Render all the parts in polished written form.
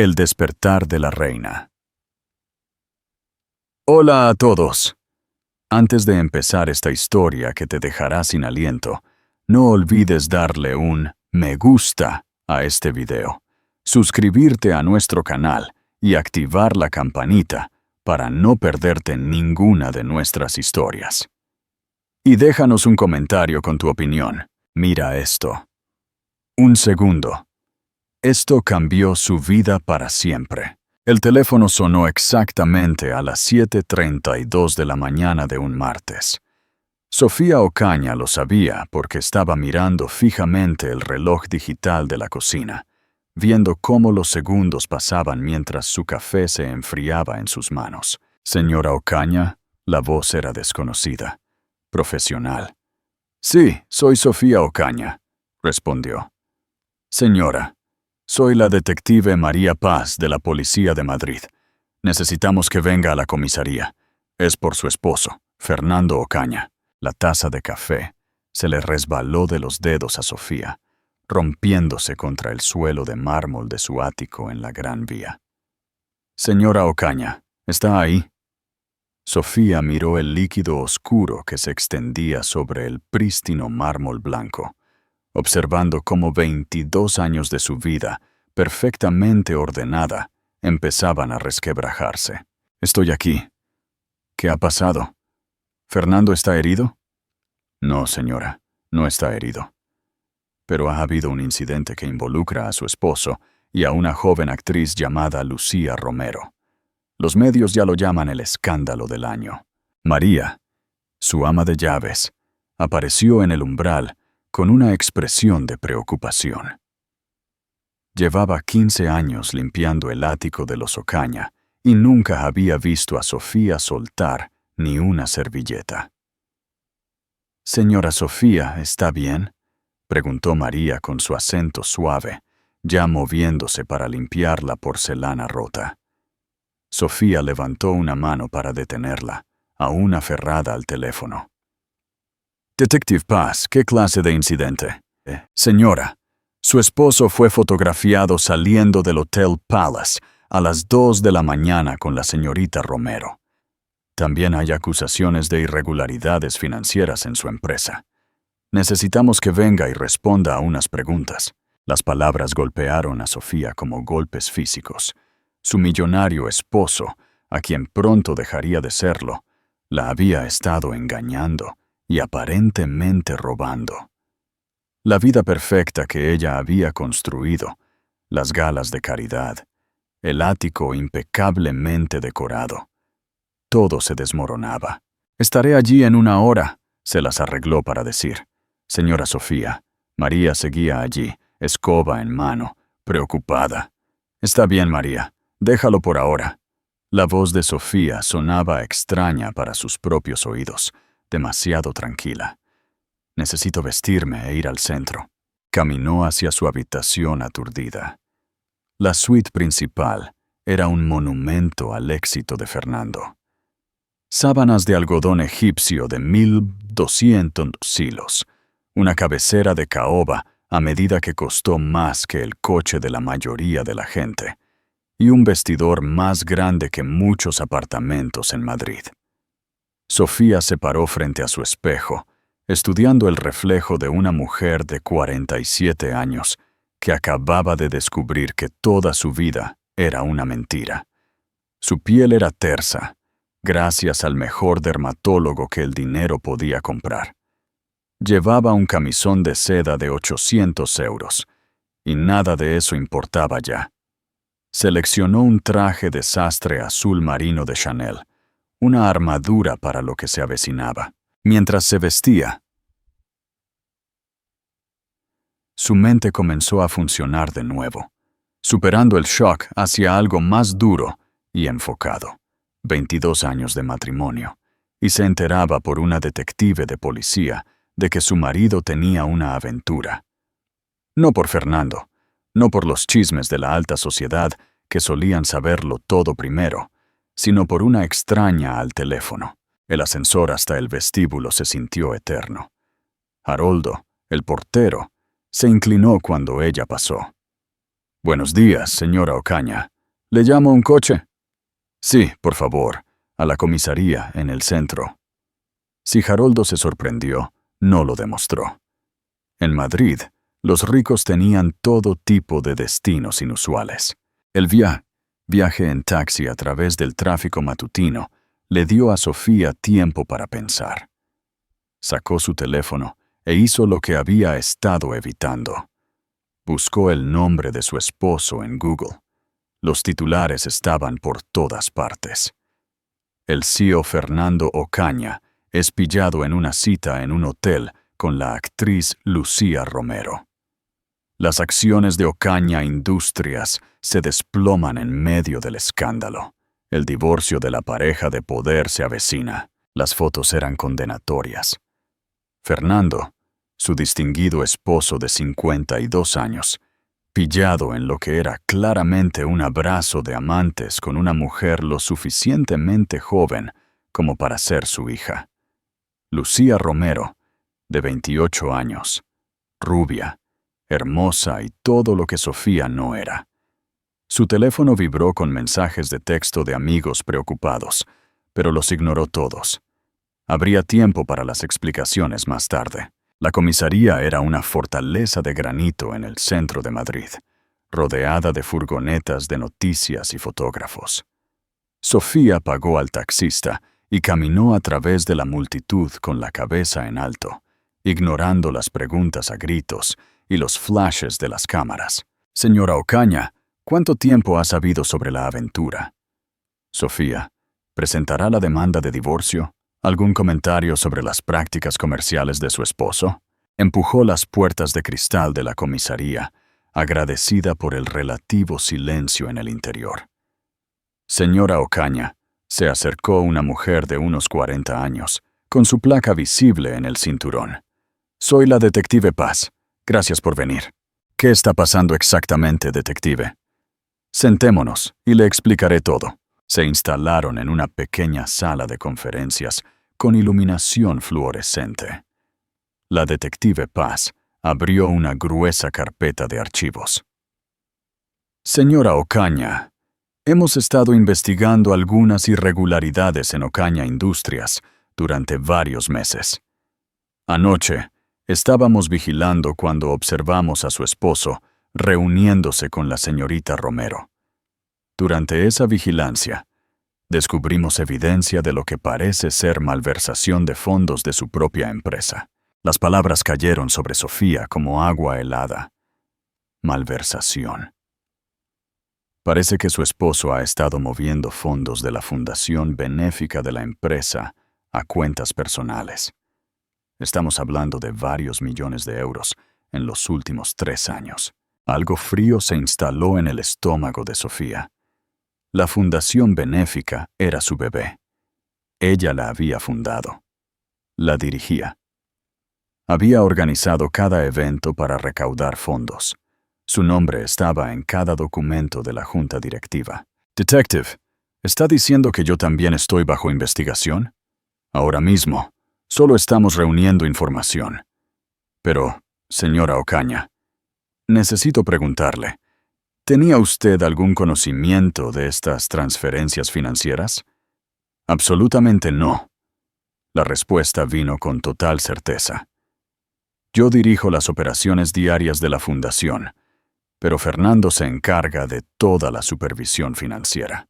El despertar de la reina. Hola a todos. Antes de empezar esta historia que te dejará sin aliento, no olvides darle un me gusta a este video, suscribirte a nuestro canal y activar la campanita para no perderte ninguna de nuestras historias. Y déjanos un comentario con tu opinión. Mira esto. Un segundo. Esto cambió su vida para siempre. El teléfono sonó exactamente a las 7:32 de la mañana de un martes. Sofía Ocaña lo sabía porque estaba mirando fijamente el reloj digital de la cocina, viendo cómo los segundos pasaban mientras su café se enfriaba en sus manos. Señora Ocaña, la voz era desconocida, profesional. Sí, soy Sofía Ocaña, respondió. Señora, soy la detective María Paz de la Policía de Madrid. Necesitamos que venga a la comisaría. Es por su esposo, Fernando Ocaña. La taza de café se le resbaló de los dedos a Sofía, rompiéndose contra el suelo de mármol de su ático en la Gran Vía. Señora Ocaña, ¿está ahí? Sofía miró el líquido oscuro que se extendía sobre el prístino mármol blanco, observando cómo 22 años de su vida, perfectamente ordenada, empezaban a resquebrajarse. Estoy aquí. ¿Qué ha pasado? ¿Fernando está herido? No, señora, no está herido. Pero ha habido un incidente que involucra a su esposo y a una joven actriz llamada Lucía Romero. Los medios ya lo llaman el escándalo del año. María, su ama de llaves, apareció en el umbral con una expresión de preocupación. Llevaba 15 años limpiando el ático de los Ocaña y nunca había visto a Sofía soltar ni una servilleta. «Señora Sofía, ¿está bien?», preguntó María con su acento suave, ya moviéndose para limpiar la porcelana rota. Sofía levantó una mano para detenerla, aún aferrada al teléfono. «Detective Paz, ¿qué clase de incidente?» «Señora, su esposo fue fotografiado saliendo del Hotel Palace a las 2 de la mañana con la señorita Romero. También hay acusaciones de irregularidades financieras en su empresa. Necesitamos que venga y responda a unas preguntas». Las palabras golpearon a Sofía como golpes físicos. Su millonario esposo, a quien pronto dejaría de serlo, la había estado engañando y aparentemente robando. La vida perfecta que ella había construido, las galas de caridad, el ático impecablemente decorado, todo se desmoronaba. «Estaré allí en 1 hora», se las arregló para decir. «Señora Sofía». María seguía allí, escoba en mano, preocupada. «Está bien, María, déjalo por ahora». La voz de Sofía sonaba extraña para sus propios oídos, demasiado tranquila. «Necesito vestirme e ir al centro». Caminó hacia su habitación aturdida. La suite principal era un monumento al éxito de Fernando. Sábanas de algodón egipcio de 1.200 hilos, una cabecera de caoba a medida que costó más que el coche de la mayoría de la gente, y un vestidor más grande que muchos apartamentos en Madrid. Sofía se paró frente a su espejo, estudiando el reflejo de una mujer de 47 años que acababa de descubrir que toda su vida era una mentira. Su piel era tersa, gracias al mejor dermatólogo que el dinero podía comprar. Llevaba un camisón de seda de 800 euros, y nada de eso importaba ya. Seleccionó un traje de sastre azul marino de Chanel, una armadura para lo que se avecinaba. Mientras se vestía, su mente comenzó a funcionar de nuevo, superando el shock hacia algo más duro y enfocado. 22 años de matrimonio, y se enteraba por una detective de policía de que su marido tenía una aventura. No por Fernando, no por los chismes de la alta sociedad que solían saberlo todo primero, sino por una extraña al teléfono. El ascensor hasta el vestíbulo se sintió eterno. Haroldo, el portero, se inclinó cuando ella pasó. Buenos días, señora Ocaña. ¿Le llamo un coche? Sí, por favor, a la comisaría en el centro. Si Haroldo se sorprendió, no lo demostró. En Madrid, los ricos tenían todo tipo de destinos inusuales. El viaje en taxi a través del tráfico matutino le dio a Sofía tiempo para pensar. Sacó su teléfono e hizo lo que había estado evitando. Buscó el nombre de su esposo en Google. Los titulares estaban por todas partes. El CEO Fernando Ocaña es pillado en una cita en un hotel con la actriz Lucía Romero. Las acciones de Ocaña Industrias se desploman en medio del escándalo. El divorcio de la pareja de poder se avecina. Las fotos eran condenatorias. Fernando, su distinguido esposo de 52 años, pillado en lo que era claramente un abrazo de amantes con una mujer lo suficientemente joven como para ser su hija. Lucía Romero, de 28 años, rubia, hermosa y todo lo que Sofía no era. Su teléfono vibró con mensajes de texto de amigos preocupados, pero los ignoró todos. Habría tiempo para las explicaciones más tarde. La comisaría era una fortaleza de granito en el centro de Madrid, rodeada de furgonetas de noticias y fotógrafos. Sofía pagó al taxista y caminó a través de la multitud con la cabeza en alto, ignorando las preguntas a gritos y los flashes de las cámaras. Señora Ocaña, ¿cuánto tiempo ha sabido sobre la aventura? Sofía, ¿presentará la demanda de divorcio? ¿Algún comentario sobre las prácticas comerciales de su esposo? Empujó las puertas de cristal de la comisaría, agradecida por el relativo silencio en el interior. Señora Ocaña, se acercó una mujer de unos 40 años, con su placa visible en el cinturón. Soy la detective Paz. Gracias por venir. ¿Qué está pasando exactamente, detective? Sentémonos y le explicaré todo. Se instalaron en una pequeña sala de conferencias con iluminación fluorescente. La detective Paz abrió una gruesa carpeta de archivos. Señora Ocaña, hemos estado investigando algunas irregularidades en Ocaña Industrias durante varios meses. Anoche, estábamos vigilando cuando observamos a su esposo reuniéndose con la señorita Romero. Durante esa vigilancia, descubrimos evidencia de lo que parece ser malversación de fondos de su propia empresa. Las palabras cayeron sobre Sofía como agua helada. Malversación. Parece que su esposo ha estado moviendo fondos de la fundación benéfica de la empresa a cuentas personales. Estamos hablando de varios millones de euros en los últimos 3 años. Algo frío se instaló en el estómago de Sofía. La fundación benéfica era su bebé. Ella la había fundado. La dirigía. Había organizado cada evento para recaudar fondos. Su nombre estaba en cada documento de la junta directiva. Detective, ¿está diciendo que yo también estoy bajo investigación? Ahora mismo, solo estamos reuniendo información. Pero, señora Ocaña, necesito preguntarle, ¿tenía usted algún conocimiento de estas transferencias financieras? Absolutamente no. La respuesta vino con total certeza. Yo dirijo las operaciones diarias de la fundación, pero Fernando se encarga de toda la supervisión financiera.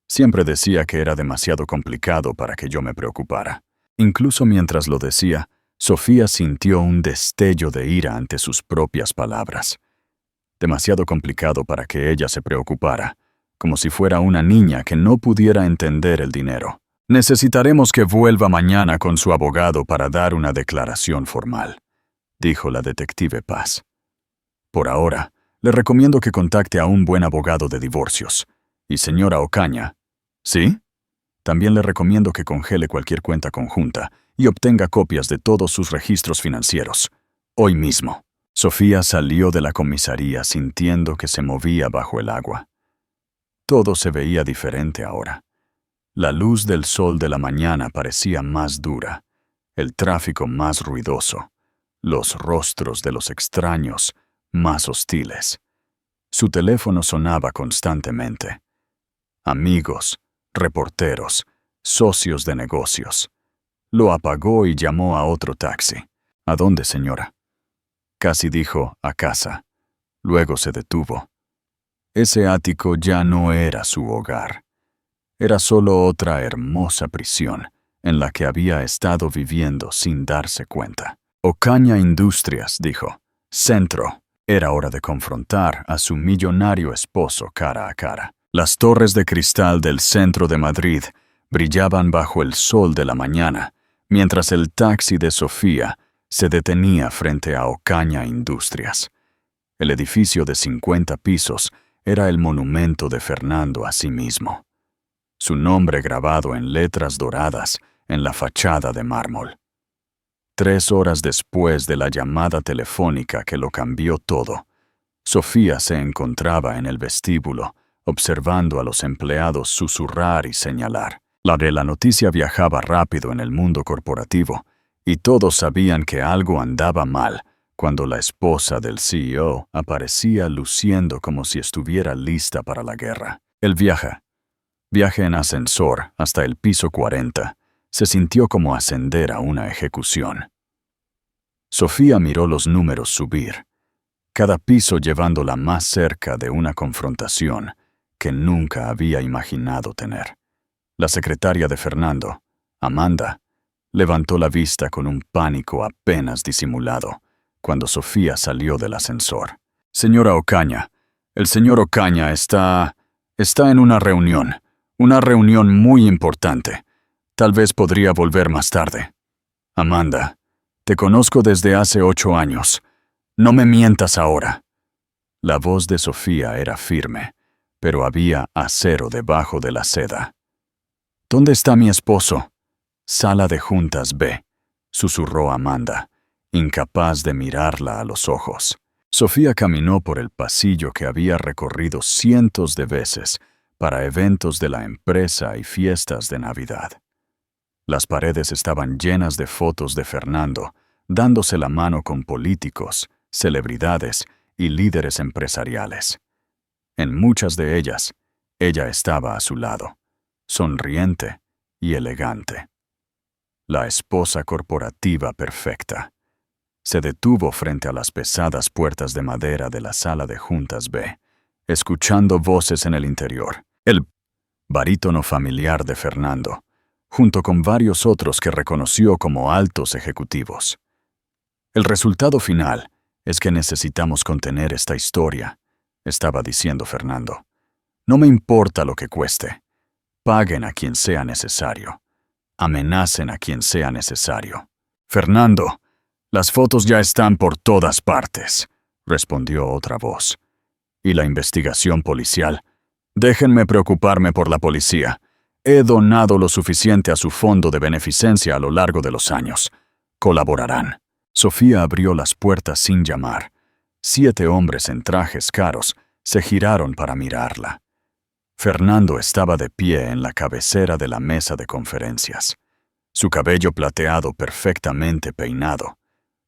Siempre decía que era demasiado complicado para que yo me preocupara. Incluso mientras lo decía, Sofía sintió un destello de ira ante sus propias palabras. Demasiado complicado para que ella se preocupara, como si fuera una niña que no pudiera entender el dinero. Necesitaremos que vuelva mañana con su abogado para dar una declaración formal, dijo la detective Paz. Por ahora, le recomiendo que contacte a un buen abogado de divorcios. Y señora Ocaña, ¿sí? También le recomiendo que congele cualquier cuenta conjunta y obtenga copias de todos sus registros financieros. Hoy mismo. Sofía salió de la comisaría sintiendo que se movía bajo el agua. Todo se veía diferente ahora. La luz del sol de la mañana parecía más dura, el tráfico más ruidoso, los rostros de los extraños más hostiles. Su teléfono sonaba constantemente. Amigos, reporteros, socios de negocios. Lo apagó y llamó a otro taxi. ¿A dónde, señora? Casi dijo, a casa. Luego se detuvo. Ese ático ya no era su hogar. Era solo otra hermosa prisión en la que había estado viviendo sin darse cuenta. Ocaña Industrias, dijo. Centro. Era hora de confrontar a su millonario esposo cara a cara. Las torres de cristal del centro de Madrid brillaban bajo el sol de la mañana, mientras el taxi de Sofía se detenía frente a Ocaña Industrias. El edificio de 50 pisos era el monumento de Fernando a sí mismo. Su nombre grabado en letras doradas en la fachada de mármol. 3 horas después de la llamada telefónica que lo cambió todo, Sofía se encontraba en el vestíbulo, observando a los empleados susurrar y señalar. La noticia viajaba rápido en el mundo corporativo, y todos sabían que algo andaba mal cuando la esposa del CEO aparecía luciendo como si estuviera lista para la guerra. El viaje en ascensor hasta el piso 40, se sintió como ascender a una ejecución. Sofía miró los números subir, cada piso llevándola más cerca de una confrontación que nunca había imaginado tener. La secretaria de Fernando, Amanda, levantó la vista con un pánico apenas disimulado cuando Sofía salió del ascensor. Señora Ocaña, el señor Ocaña está en una reunión muy importante. Tal vez podría volver más tarde. Amanda, te conozco desde hace 8 años. No me mientas ahora. La voz de Sofía era firme, pero había acero debajo de la seda. ¿Dónde está mi esposo? Sala de juntas B, susurró Amanda, incapaz de mirarla a los ojos. Sofía caminó por el pasillo que había recorrido cientos de veces para eventos de la empresa y fiestas de Navidad. Las paredes estaban llenas de fotos de Fernando, dándose la mano con políticos, celebridades y líderes empresariales. En muchas de ellas, ella estaba a su lado, sonriente y elegante. La esposa corporativa perfecta. Se detuvo frente a las pesadas puertas de madera de la sala de juntas B, escuchando voces en el interior. El barítono familiar de Fernando, junto con varios otros que reconoció como altos ejecutivos. El resultado final es que necesitamos contener esta historia, estaba diciendo Fernando. No me importa lo que cueste. Paguen a quien sea necesario. Amenacen a quien sea necesario. Fernando, las fotos ya están por todas partes, respondió otra voz. ¿Y la investigación policial? Déjenme preocuparme por la policía. He donado lo suficiente a su fondo de beneficencia a lo largo de los años. Colaborarán. Sofía abrió las puertas sin llamar. 7 hombres en trajes caros se giraron para mirarla. Fernando estaba de pie en la cabecera de la mesa de conferencias. Su cabello plateado perfectamente peinado.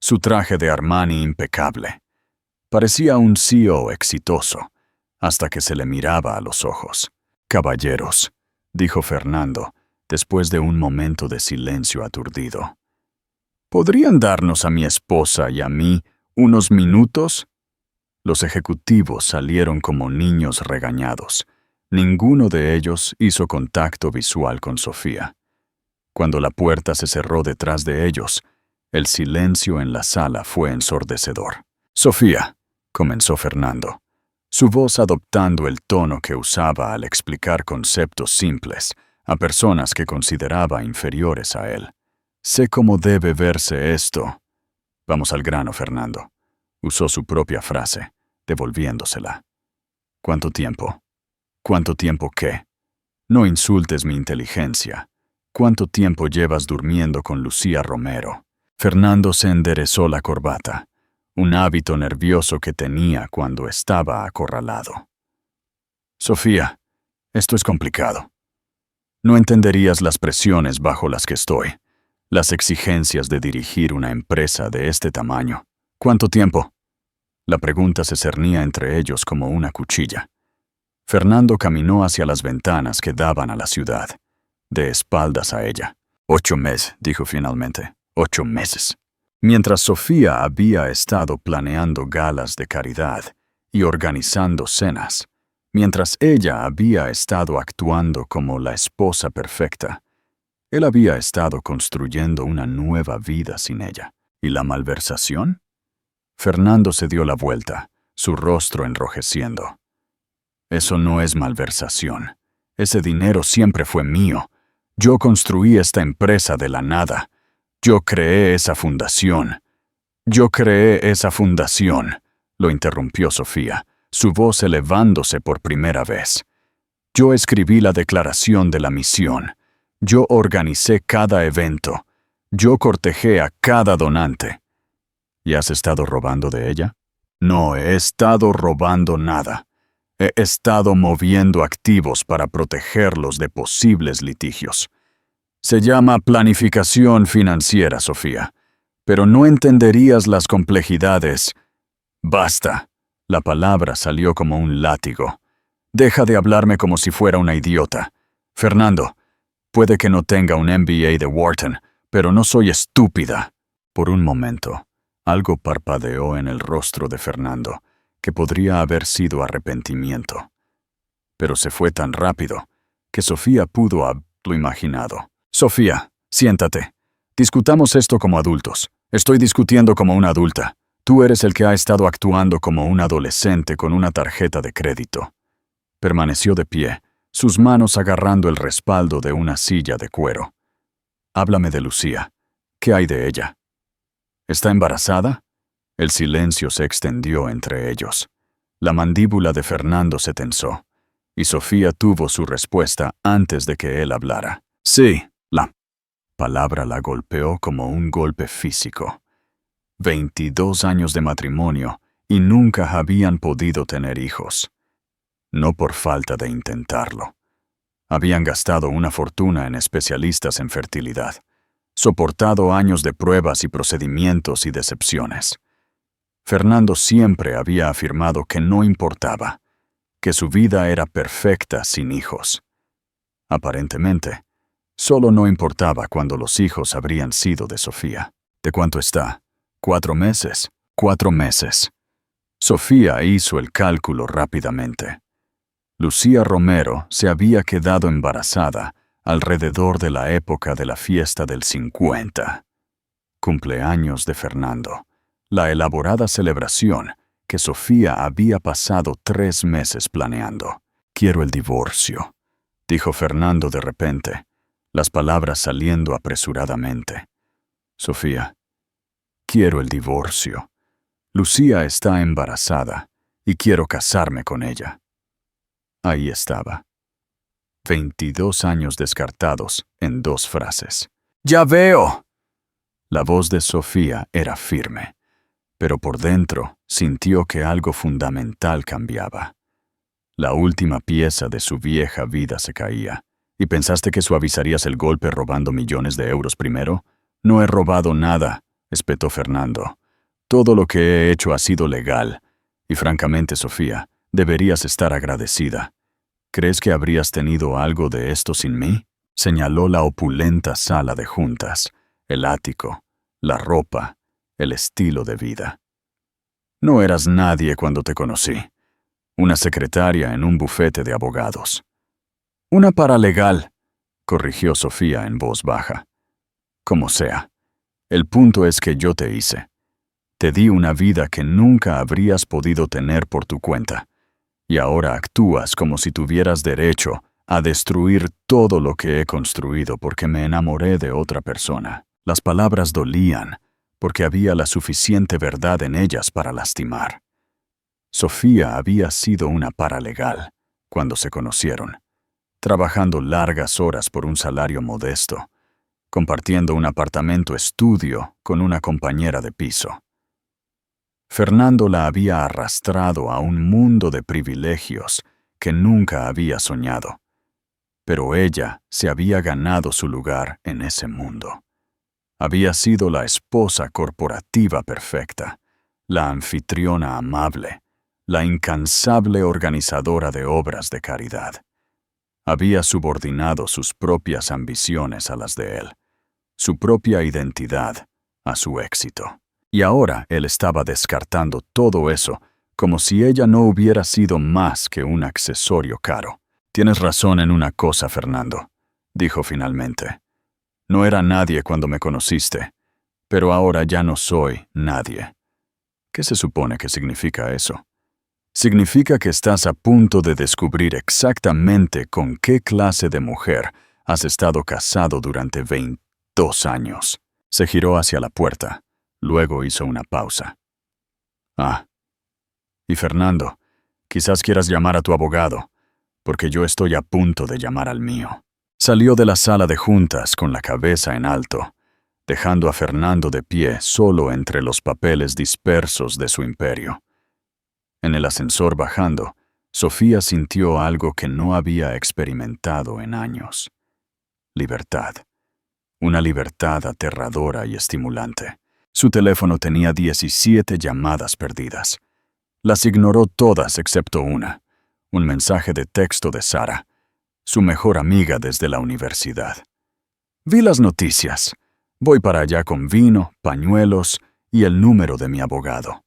Su traje de Armani impecable. Parecía un CEO exitoso, hasta que se le miraba a los ojos. «Caballeros», dijo Fernando, después de un momento de silencio aturdido. «¿Podrían darnos a mi esposa y a mí unos minutos?» Los ejecutivos salieron como niños regañados. Ninguno de ellos hizo contacto visual con Sofía. Cuando la puerta se cerró detrás de ellos, el silencio en la sala fue ensordecedor. «Sofía», comenzó Fernando, su voz adoptando el tono que usaba al explicar conceptos simples a personas que consideraba inferiores a él. «Sé cómo debe verse esto». «Vamos al grano, Fernando», usó su propia frase, devolviéndosela. «¿Cuánto tiempo?» «¿Cuánto tiempo qué?» «No insultes mi inteligencia. ¿Cuánto tiempo llevas durmiendo con Lucía Romero?» Fernando se enderezó la corbata, un hábito nervioso que tenía cuando estaba acorralado. «Sofía, esto es complicado. No entenderías las presiones bajo las que estoy, las exigencias de dirigir una empresa de este tamaño. ¿Cuánto tiempo?» La pregunta se cernía entre ellos como una cuchilla. Fernando caminó hacia las ventanas que daban a la ciudad, de espaldas a ella. 8 meses, dijo finalmente. 8 meses. Mientras Sofía había estado planeando galas de caridad y organizando cenas, mientras ella había estado actuando como la esposa perfecta, él había estado construyendo una nueva vida sin ella. ¿Y la malversación? Fernando se dio la vuelta, su rostro enrojeciendo. Eso no es malversación. Ese dinero siempre fue mío. Yo construí esta empresa de la nada. Yo creé esa fundación. Lo interrumpió Sofía, su voz elevándose por primera vez. Yo escribí la declaración de la misión. Yo organicé cada evento. Yo cortejé a cada donante. ¿Y has estado robando de ella? No he estado robando nada. He estado moviendo activos para protegerlos de posibles litigios. Se llama planificación financiera, Sofía. Pero no entenderías las complejidades. Basta. La palabra salió como un látigo. Deja de hablarme como si fuera una idiota. Fernando, puede que no tenga un MBA de Wharton, pero no soy estúpida. Por un momento, algo parpadeó en el rostro de Fernando, que podría haber sido arrepentimiento. Pero se fue tan rápido que Sofía pudo haberlo imaginado. Sofía, siéntate. Discutamos esto como adultos. Estoy discutiendo como una adulta. Tú eres el que ha estado actuando como un adolescente con una tarjeta de crédito. Permaneció de pie, sus manos agarrando el respaldo de una silla de cuero. Háblame de Lucía. ¿Qué hay de ella? ¿Está embarazada? El silencio se extendió entre ellos. La mandíbula de Fernando se tensó, y Sofía tuvo su respuesta antes de que él hablara. Sí, la palabra la golpeó como un golpe físico. 22 años de matrimonio y nunca habían podido tener hijos. No por falta de intentarlo. Habían gastado una fortuna en especialistas en fertilidad, soportado años de pruebas y procedimientos y decepciones. Fernando siempre había afirmado que no importaba, que su vida era perfecta sin hijos. Aparentemente, solo no importaba cuando los hijos habrían sido de Sofía. ¿De cuánto está? 4 meses. 4 meses. Sofía hizo el cálculo rápidamente. Lucía Romero se había quedado embarazada alrededor de la época de la fiesta del 50. Cumpleaños de Fernando. La elaborada celebración que Sofía había pasado 3 meses planeando. Quiero el divorcio, dijo Fernando de repente, las palabras saliendo apresuradamente. Sofía, quiero el divorcio. Lucía está embarazada y quiero casarme con ella. Ahí estaba. 22 años descartados en 2 frases. ¡Ya veo! La voz de Sofía era firme, pero por dentro sintió que algo fundamental cambiaba. La última pieza de su vieja vida se caía. ¿Y pensaste que suavizarías el golpe robando millones de euros primero? No he robado nada, espetó Fernando. Todo lo que he hecho ha sido legal. Y francamente, Sofía, deberías estar agradecida. ¿Crees que habrías tenido algo de esto sin mí? Señaló la opulenta sala de juntas, el ático, la ropa, el estilo de vida. No eras nadie cuando te conocí. Una secretaria en un bufete de abogados. Una paralegal, corrigió Sofía en voz baja. Como sea, el punto es que yo te hice. Te di una vida que nunca habrías podido tener por tu cuenta. Y ahora actúas como si tuvieras derecho a destruir todo lo que he construido porque me enamoré de otra persona. Las palabras dolían, porque había la suficiente verdad en ellas para lastimar. Sofía había sido una paralegal cuando se conocieron, trabajando largas horas por un salario modesto, compartiendo un apartamento estudio con una compañera de piso. Fernando la había arrastrado a un mundo de privilegios que nunca había soñado, pero ella se había ganado su lugar en ese mundo. Había sido la esposa corporativa perfecta, la anfitriona amable, la incansable organizadora de obras de caridad. Había subordinado sus propias ambiciones a las de él, su propia identidad a su éxito. Y ahora él estaba descartando todo eso como si ella no hubiera sido más que un accesorio caro. «Tienes razón en una cosa, Fernando», dijo finalmente. «No era nadie cuando me conociste, pero ahora ya no soy nadie». ¿Qué se supone que significa eso? Significa que estás a punto de descubrir exactamente con qué clase de mujer has estado casado durante 22 años. Se giró hacia la puerta, luego hizo una pausa. «Ah. Y Fernando, quizás quieras llamar a tu abogado, porque yo estoy a punto de llamar al mío». Salió de la sala de juntas con la cabeza en alto, dejando a Fernando de pie solo entre los papeles dispersos de su imperio. En el ascensor bajando, Sofía sintió algo que no había experimentado en años. Libertad. Una libertad aterradora y estimulante. Su teléfono tenía 17 llamadas perdidas. Las ignoró todas excepto una, un mensaje de texto de Sara, su mejor amiga desde la universidad. «Vi las noticias. Voy para allá con vino, pañuelos y el número de mi abogado».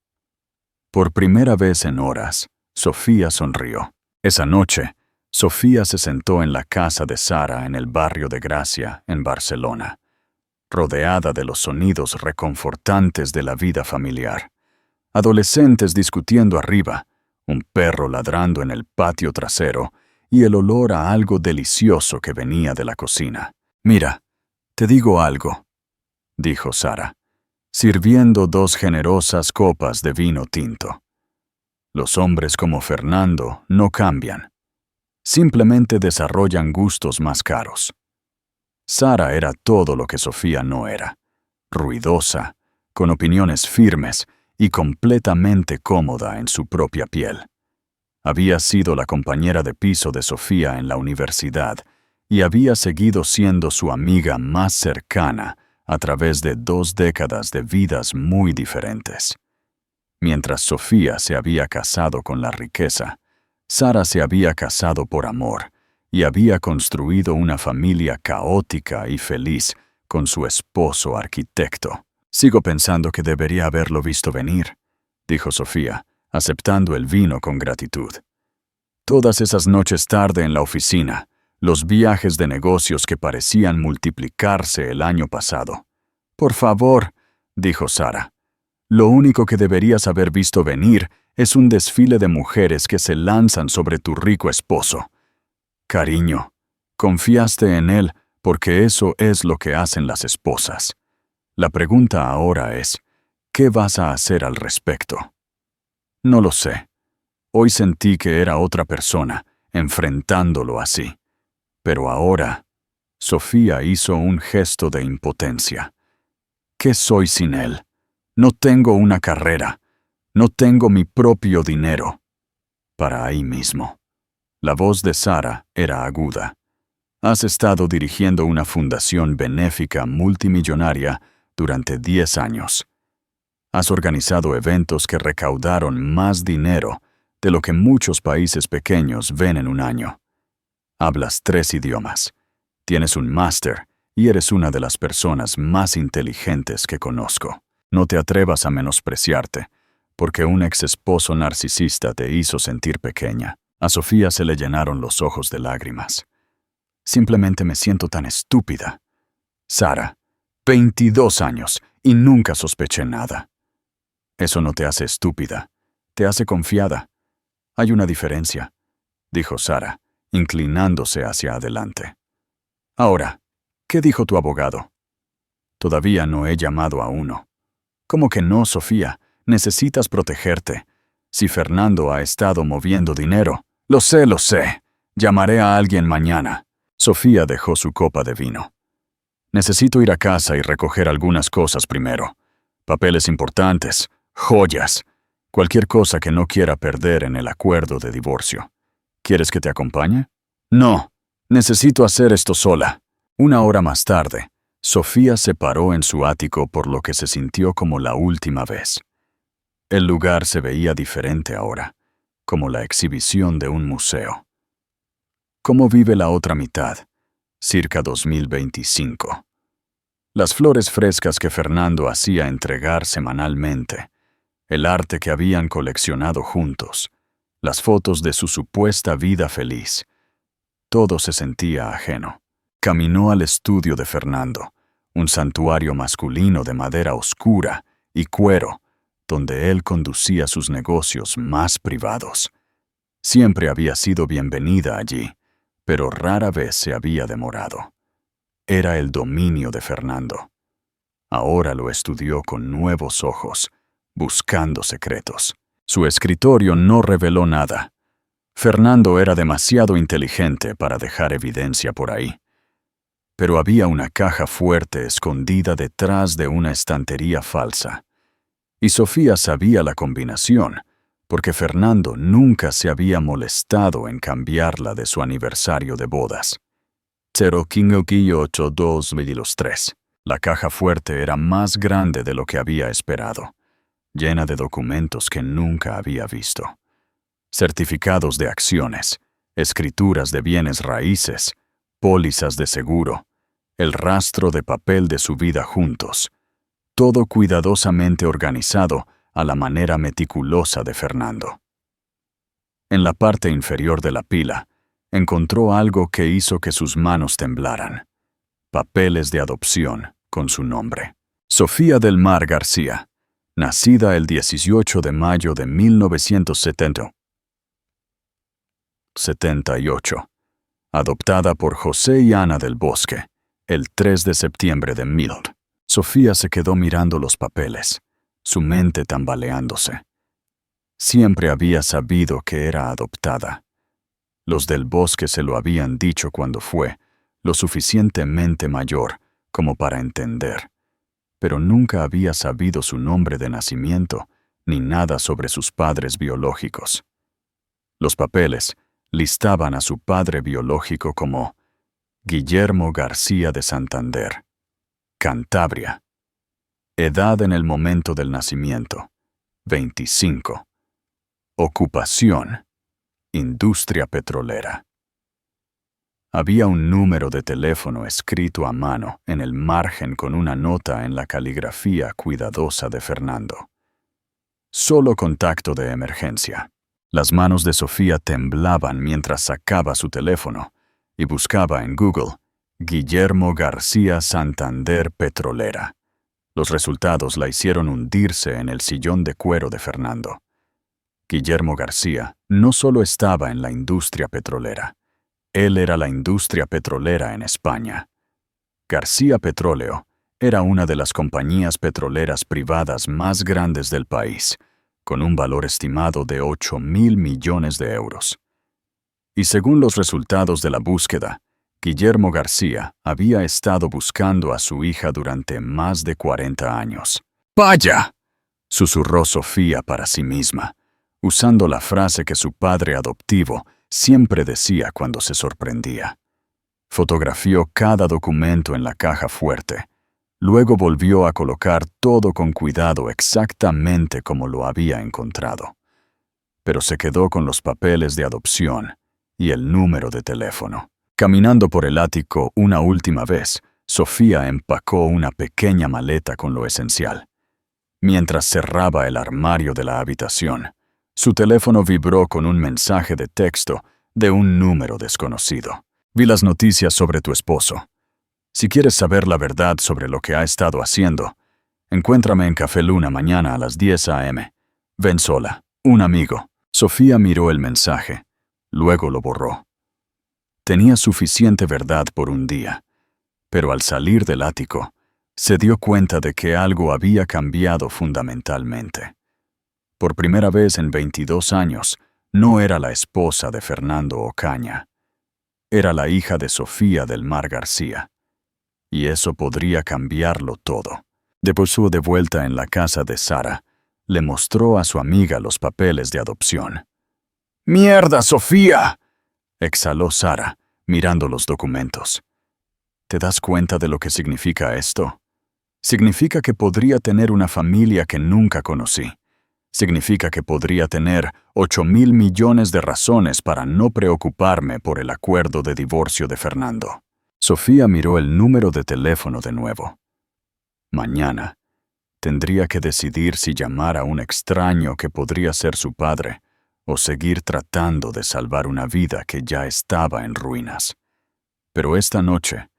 Por primera vez en horas, Sofía sonrió. Esa noche, Sofía se sentó en la casa de Sara en el barrio de Gracia, en Barcelona, rodeada de los sonidos reconfortantes de la vida familiar. Adolescentes discutiendo arriba, un perro ladrando en el patio trasero y el olor a algo delicioso que venía de la cocina. «Mira, te digo algo», dijo Sara, sirviendo 2 generosas copas de vino tinto. «Los hombres como Fernando no cambian. Simplemente desarrollan gustos más caros». Sara era todo lo que Sofía no era: ruidosa, con opiniones firmes y completamente cómoda en su propia piel. Había sido la compañera de piso de Sofía en la universidad y había seguido siendo su amiga más cercana a través de 2 décadas de vidas muy diferentes. Mientras Sofía se había casado con la riqueza, Sara se había casado por amor y había construido una familia caótica y feliz con su esposo arquitecto. «Sigo pensando que debería haberlo visto venir», dijo Sofía, aceptando el vino con gratitud. «Todas esas noches tarde en la oficina, los viajes de negocios que parecían multiplicarse el año pasado». «Por favor», dijo Sara, «lo único que deberías haber visto venir es un desfile de mujeres que se lanzan sobre tu rico esposo. Cariño, confiaste en él porque eso es lo que hacen las esposas. La pregunta ahora es, ¿qué vas a hacer al respecto?». «No lo sé. Hoy sentí que era otra persona, enfrentándolo así. Pero ahora…» Sofía hizo un gesto de impotencia. «¿Qué soy sin él? No tengo una carrera. No tengo mi propio dinero». «Para ahí mismo». La voz de Sara era aguda. «Has estado dirigiendo una fundación benéfica multimillonaria durante 10 años. Has organizado eventos que recaudaron más dinero de lo que muchos países pequeños ven en un año. Hablas 3 idiomas. Tienes un máster y eres una de las personas más inteligentes que conozco. No te atrevas a menospreciarte, porque un ex esposo narcisista te hizo sentir pequeña». A Sofía se le llenaron los ojos de lágrimas. «Simplemente me siento tan estúpida. Sara, 22 años y nunca sospeché nada». «Eso no te hace estúpida, te hace confiada. Hay una diferencia», dijo Sara, inclinándose hacia adelante. «Ahora, ¿qué dijo tu abogado?». «Todavía no he llamado a uno». «¿Cómo que no, Sofía? Necesitas protegerte. Si Fernando ha estado moviendo dinero…». Lo sé. Llamaré a alguien mañana». Sofía dejó su copa de vino. «Necesito ir a casa y recoger algunas cosas primero. Papeles importantes, joyas, cualquier cosa que no quiera perder en el acuerdo de divorcio. ¿Quieres que te acompañe?». «No, necesito hacer esto sola». 1 hora más tarde, Sofía se paró en su ático por lo que se sintió como la última vez. El lugar se veía diferente ahora, como la exhibición de un museo. ¿Cómo vive la otra mitad? Circa 2025. Las flores frescas que Fernando hacía entregar semanalmente, el arte que habían coleccionado juntos, las fotos de su supuesta vida feliz. Todo se sentía ajeno. Caminó al estudio de Fernando, un santuario masculino de madera oscura y cuero, donde él conducía sus negocios más privados. Siempre había sido bienvenida allí, pero rara vez se había demorado. Era el dominio de Fernando. Ahora lo estudió con nuevos ojos, buscando secretos. Su escritorio no reveló nada. Fernando era demasiado inteligente para dejar evidencia por ahí. Pero había una caja fuerte escondida detrás de una estantería falsa. Y Sofía sabía la combinación, porque Fernando nunca se había molestado en cambiarla de su aniversario de bodas. 0,8223. La caja fuerte era más grande de lo que había esperado, llena de documentos que nunca había visto. Certificados de acciones, escrituras de bienes raíces, pólizas de seguro, el rastro de papel de su vida juntos, todo cuidadosamente organizado a la manera meticulosa de Fernando. En la parte inferior de la pila, encontró algo que hizo que sus manos temblaran. Papeles de adopción con su nombre. Sofía del Mar García, nacida el 18 de mayo de 1978. Adoptada por José y Ana del Bosque, el 3 de septiembre de 1000. Sofía se quedó mirando los papeles, su mente tambaleándose. Siempre había sabido que era adoptada. Los del Bosque se lo habían dicho cuando fue lo suficientemente mayor como para entender, pero nunca había sabido su nombre de nacimiento ni nada sobre sus padres biológicos. Los papeles listaban a su padre biológico como Guillermo García de Santander, Cantabria. Edad en el momento del nacimiento, 25. Ocupación, industria petrolera. Había un número de teléfono escrito a mano en el margen con una nota en la caligrafía cuidadosa de Fernando. Solo contacto de emergencia. Las manos de Sofía temblaban mientras sacaba su teléfono y buscaba en Google Guillermo García Santander Petrolera. Los resultados la hicieron hundirse en el sillón de cuero de Fernando. Guillermo García no solo estaba en la industria petrolera. Él era la industria petrolera en España. García Petróleo era una de las compañías petroleras privadas más grandes del país, con un valor estimado de 8.000 millones de euros. Y según los resultados de la búsqueda, Guillermo García había estado buscando a su hija durante más de 40 años. ¡Vaya!, susurró Sofía para sí misma, usando la frase que su padre adoptivo siempre decía cuando se sorprendía. Fotografió cada documento en la caja fuerte. Luego volvió a colocar todo con cuidado exactamente como lo había encontrado. Pero se quedó con los papeles de adopción y el número de teléfono. Caminando por el ático una última vez, Sofía empacó una pequeña maleta con lo esencial. Mientras cerraba el armario de la habitación, su teléfono vibró con un mensaje de texto de un número desconocido. Vi las noticias sobre tu esposo. Si quieres saber la verdad sobre lo que ha estado haciendo, encuéntrame en Café Luna mañana a las 10 a.m. Ven sola, un amigo. Sofía miró el mensaje, luego lo borró. Tenía suficiente verdad por un día, pero al salir del ático, se dio cuenta de que algo había cambiado fundamentalmente. Por primera vez en 22 años, no era la esposa de Fernando Ocaña. Era la hija de Sofía del Mar García. Y eso podría cambiarlo todo. Deposó de vuelta en la casa de Sara. Le mostró a su amiga los papeles de adopción. ¡Mierda, Sofía!, exhaló Sara, mirando los documentos. ¿Te das cuenta de lo que significa esto? Significa que podría tener una familia que nunca conocí. Significa que podría tener 8.000 millones de razones para no preocuparme por el acuerdo de divorcio de Fernando. Sofía miró el número de teléfono de nuevo. Mañana tendría que decidir si llamar a un extraño que podría ser su padre o seguir tratando de salvar una vida que ya estaba en ruinas. Pero esta noche,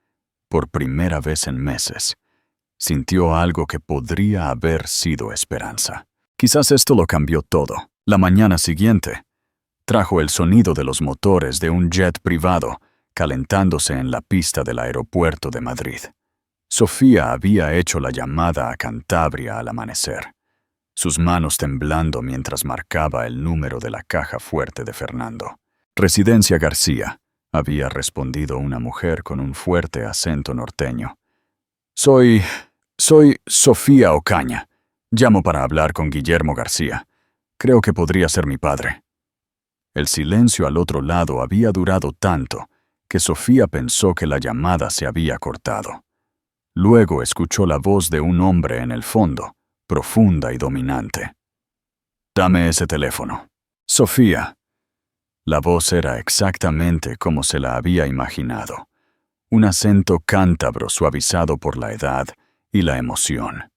por primera vez en meses, sintió algo que podría haber sido esperanza. Quizás esto lo cambió todo. La mañana siguiente, trajo el sonido de los motores de un jet privado calentándose en la pista del aeropuerto de Madrid. Sofía había hecho la llamada a Cantabria al amanecer, sus manos temblando mientras marcaba el número de la caja fuerte de Fernando. Residencia García, había respondido una mujer con un fuerte acento norteño. Soy Sofía Ocaña. Llamo para hablar con Guillermo García. Creo que podría ser mi padre. El silencio al otro lado había durado tanto que Sofía pensó que la llamada se había cortado. Luego escuchó la voz de un hombre en el fondo, profunda y dominante. «Dame ese teléfono». «Sofía». La voz era exactamente como se la había imaginado. Un acento cántabro suavizado por la edad y la emoción.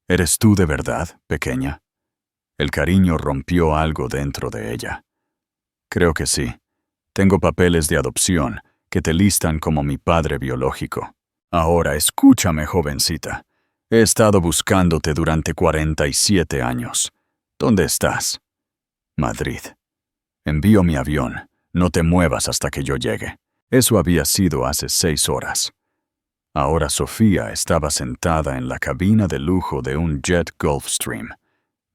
«¿Eres tú de verdad, pequeña?» El cariño rompió algo dentro de ella. «Creo que sí. Tengo papeles de adopción que te listan como mi padre biológico. Ahora escúchame, jovencita. He estado buscándote durante 47 años. ¿Dónde estás?» «Madrid. Envío mi avión. No te muevas hasta que yo llegue». Eso había sido hace 6 horas. Ahora Sofía estaba sentada en la cabina de lujo de un jet Gulfstream,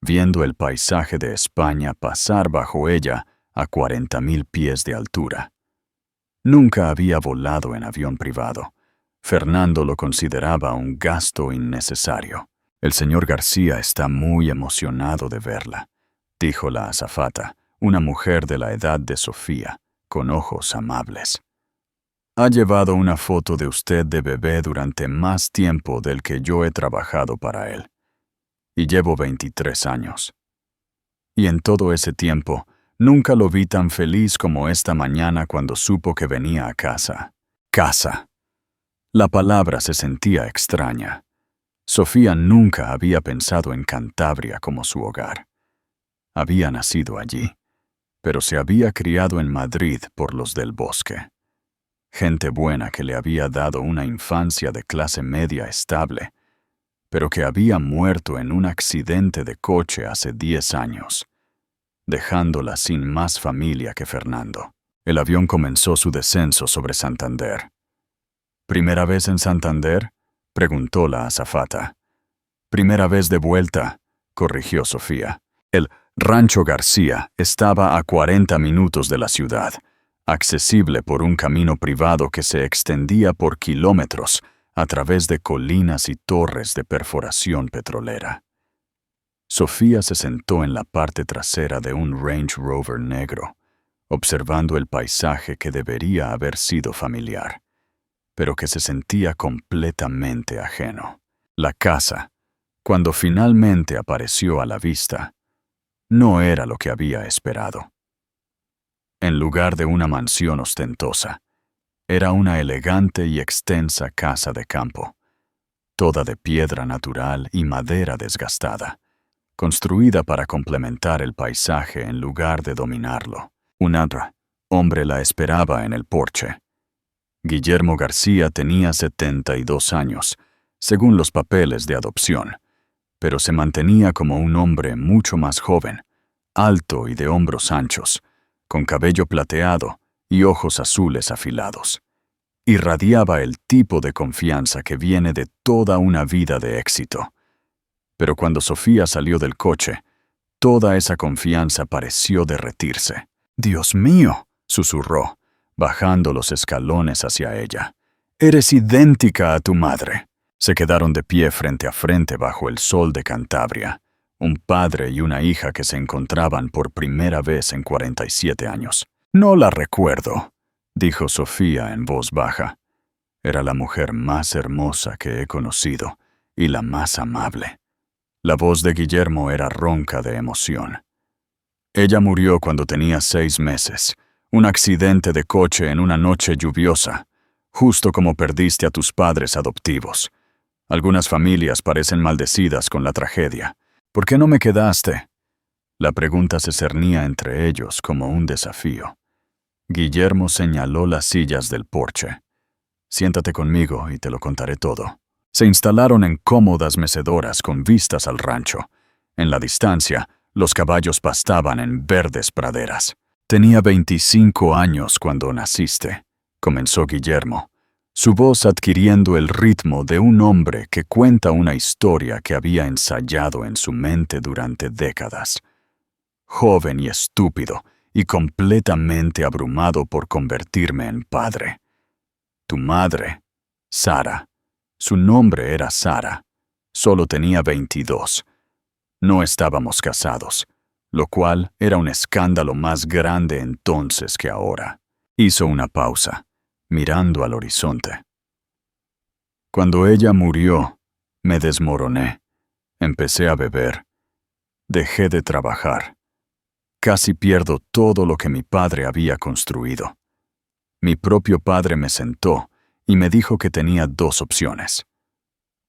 viendo el paisaje de España pasar bajo ella a 40.000 pies de altura. Nunca había volado en avión privado. Fernando lo consideraba un gasto innecesario. «El señor García está muy emocionado de verla», dijo la azafata, una mujer de la edad de Sofía, con ojos amables. «Ha llevado una foto de usted de bebé durante más tiempo del que yo he trabajado para él. Y llevo 23 años. Y en todo ese tiempo, nunca lo vi tan feliz como esta mañana cuando supo que venía a casa». Casa. La palabra se sentía extraña. Sofía nunca había pensado en Cantabria como su hogar. Había nacido allí, pero se había criado en Madrid por los del Bosque. Gente buena que le había dado una infancia de clase media estable, pero que había muerto en un accidente de coche hace 10 años, dejándola sin más familia que Fernando. El avión comenzó su descenso sobre Santander. «¿Primera vez en Santander?», preguntó la azafata. «Primera vez de vuelta», corrigió Sofía. El Rancho García estaba a 40 minutos de la ciudad, accesible por un camino privado que se extendía por kilómetros a través de colinas y torres de perforación petrolera. Sofía se sentó en la parte trasera de un Range Rover negro, observando el paisaje que debería haber sido familiar, pero que se sentía completamente ajeno. La casa, cuando finalmente apareció a la vista, no era lo que había esperado. En lugar de una mansión ostentosa, era una elegante y extensa casa de campo, toda de piedra natural y madera desgastada, construida para complementar el paisaje en lugar de dominarlo. Un hombre la esperaba en el porche. Guillermo García tenía 72 años, según los papeles de adopción, pero se mantenía como un hombre mucho más joven, alto y de hombros anchos, con cabello plateado y ojos azules afilados. Irradiaba el tipo de confianza que viene de toda una vida de éxito. Pero cuando Sofía salió del coche, toda esa confianza pareció derretirse. «Dios mío», susurró, bajando los escalones hacia ella. «Eres idéntica a tu madre». Se quedaron de pie frente a frente bajo el sol de Cantabria, un padre y una hija que se encontraban por primera vez en 47 años. «No la recuerdo», dijo Sofía en voz baja. Era la mujer más hermosa que he conocido y la más amable. La voz de Guillermo era ronca de emoción. Ella murió cuando tenía 6 meses. Un accidente de coche en una noche lluviosa, justo como perdiste a tus padres adoptivos. Algunas familias parecen maldecidas con la tragedia. ¿Por qué no me quedaste? La pregunta se cernía entre ellos como un desafío. Guillermo señaló las sillas del porche. Siéntate conmigo y te lo contaré todo. Se instalaron en cómodas mecedoras con vistas al rancho. En la distancia, los caballos pastaban en verdes praderas. Tenía 25 años cuando naciste, comenzó Guillermo, su voz adquiriendo el ritmo de un hombre que cuenta una historia que había ensayado en su mente durante décadas. Joven y estúpido, y completamente abrumado por convertirme en padre. Tu madre, Sara. Su nombre era Sara. Solo tenía 22. No estábamos casados, lo cual era un escándalo más grande entonces que ahora. Hizo una pausa, mirando al horizonte. Cuando ella murió, me desmoroné. Empecé a beber. Dejé de trabajar. Casi pierdo todo lo que mi padre había construido. Mi propio padre me sentó y me dijo que tenía 2 opciones.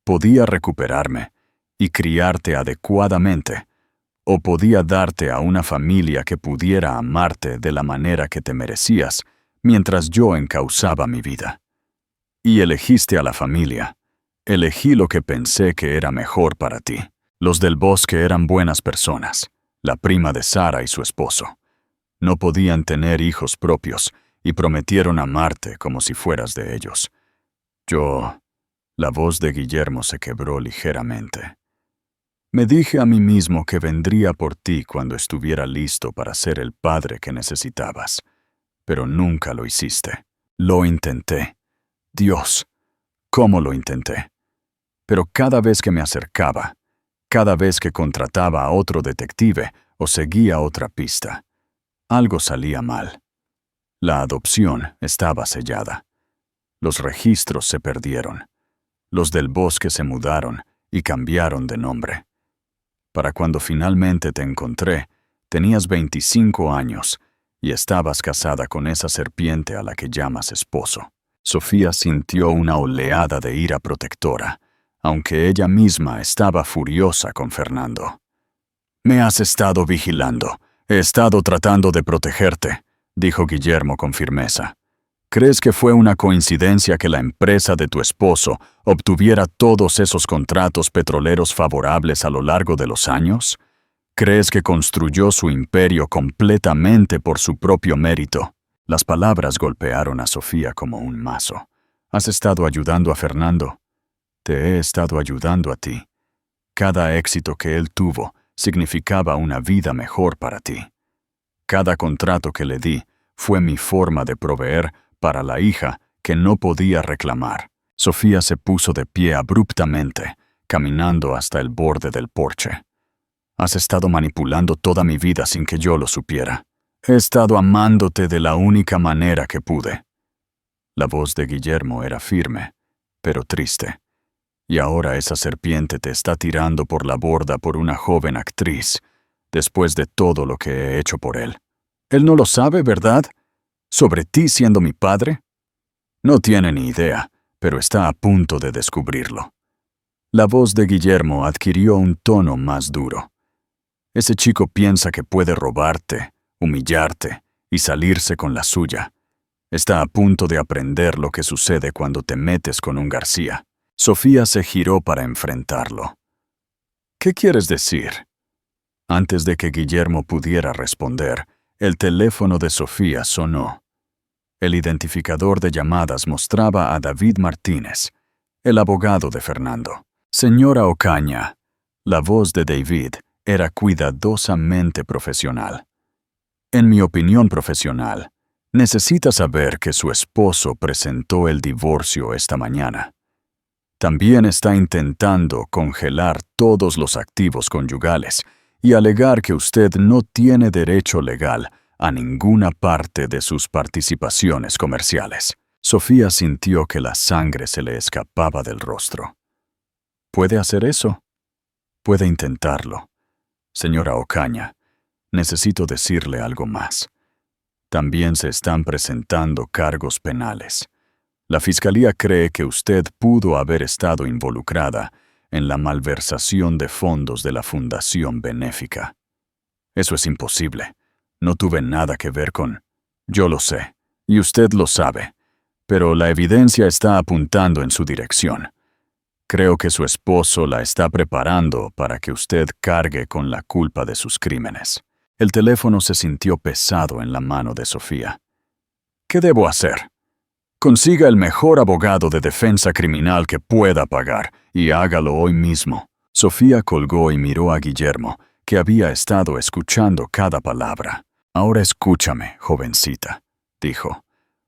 Podía recuperarme y criarte adecuadamente, o podía darte a una familia que pudiera amarte de la manera que te merecías, mientras yo encauzaba mi vida. Y elegiste a la familia. Elegí lo que pensé que era mejor para ti. Los del bosque eran buenas personas, la prima de Sara y su esposo. No podían tener hijos propios y prometieron amarte como si fueras de ellos. La voz de Guillermo se quebró ligeramente. Me dije a mí mismo que vendría por ti cuando estuviera listo para ser el padre que necesitabas, pero nunca lo hiciste. Lo intenté. Dios, ¿cómo lo intenté? Pero cada vez que me acercaba, cada vez que contrataba a otro detective o seguía otra pista, algo salía mal. La adopción estaba sellada. Los registros se perdieron. Los del bosque se mudaron y cambiaron de nombre. Para cuando finalmente te encontré, tenías 25 años y estabas casada con esa serpiente a la que llamas esposo. Sofía sintió una oleada de ira protectora, aunque ella misma estaba furiosa con Fernando. Me has estado vigilando. He estado tratando de protegerte, dijo Guillermo con firmeza. ¿Crees que fue una coincidencia que la empresa de tu esposo obtuviera todos esos contratos petroleros favorables a lo largo de los años? ¿Crees que construyó su imperio completamente por su propio mérito? Las palabras golpearon a Sofía como un mazo. ¿Has estado ayudando a Fernando? Te he estado ayudando a ti. Cada éxito que él tuvo significaba una vida mejor para ti. Cada contrato que le di fue mi forma de proveer para la hija que no podía reclamar. Sofía se puso de pie abruptamente, caminando hasta el borde del porche. Has estado manipulando toda mi vida sin que yo lo supiera. He estado amándote de la única manera que pude. La voz de Guillermo era firme, pero triste. Y ahora esa serpiente te está tirando por la borda por una joven actriz, después de todo lo que he hecho por él. Él no lo sabe, ¿verdad? ¿Sobre ti siendo mi padre? No tiene ni idea, pero está a punto de descubrirlo. La voz de Guillermo adquirió un tono más duro. Ese chico piensa que puede robarte, humillarte y salirse con la suya. Está a punto de aprender lo que sucede cuando te metes con un García. Sofía se giró para enfrentarlo. ¿Qué quieres decir? Antes de que Guillermo pudiera responder, el teléfono de Sofía sonó. El identificador de llamadas mostraba a David Martínez, el abogado de Fernando. Señora Ocaña, la voz de David era cuidadosamente profesional. En mi opinión profesional, necesita saber que su esposo presentó el divorcio esta mañana. También está intentando congelar todos los activos conyugales y alegar que usted no tiene derecho legal a ninguna parte de sus participaciones comerciales. Sofía sintió que la sangre se le escapaba del rostro. ¿Puede hacer eso? Puede intentarlo. Señora Ocaña, necesito decirle algo más. También se están presentando cargos penales. La Fiscalía cree que usted pudo haber estado involucrada en la malversación de fondos de la Fundación Benéfica. Eso es imposible. No tuve nada que ver con... Yo lo sé, y usted lo sabe, pero la evidencia está apuntando en su dirección. Creo que su esposo la está preparando para que usted cargue con la culpa de sus crímenes. El teléfono se sintió pesado en la mano de Sofía. ¿Qué debo hacer? Consiga el mejor abogado de defensa criminal que pueda pagar y hágalo hoy mismo. Sofía colgó y miró a Guillermo, que había estado escuchando cada palabra. Ahora escúchame, jovencita, dijo,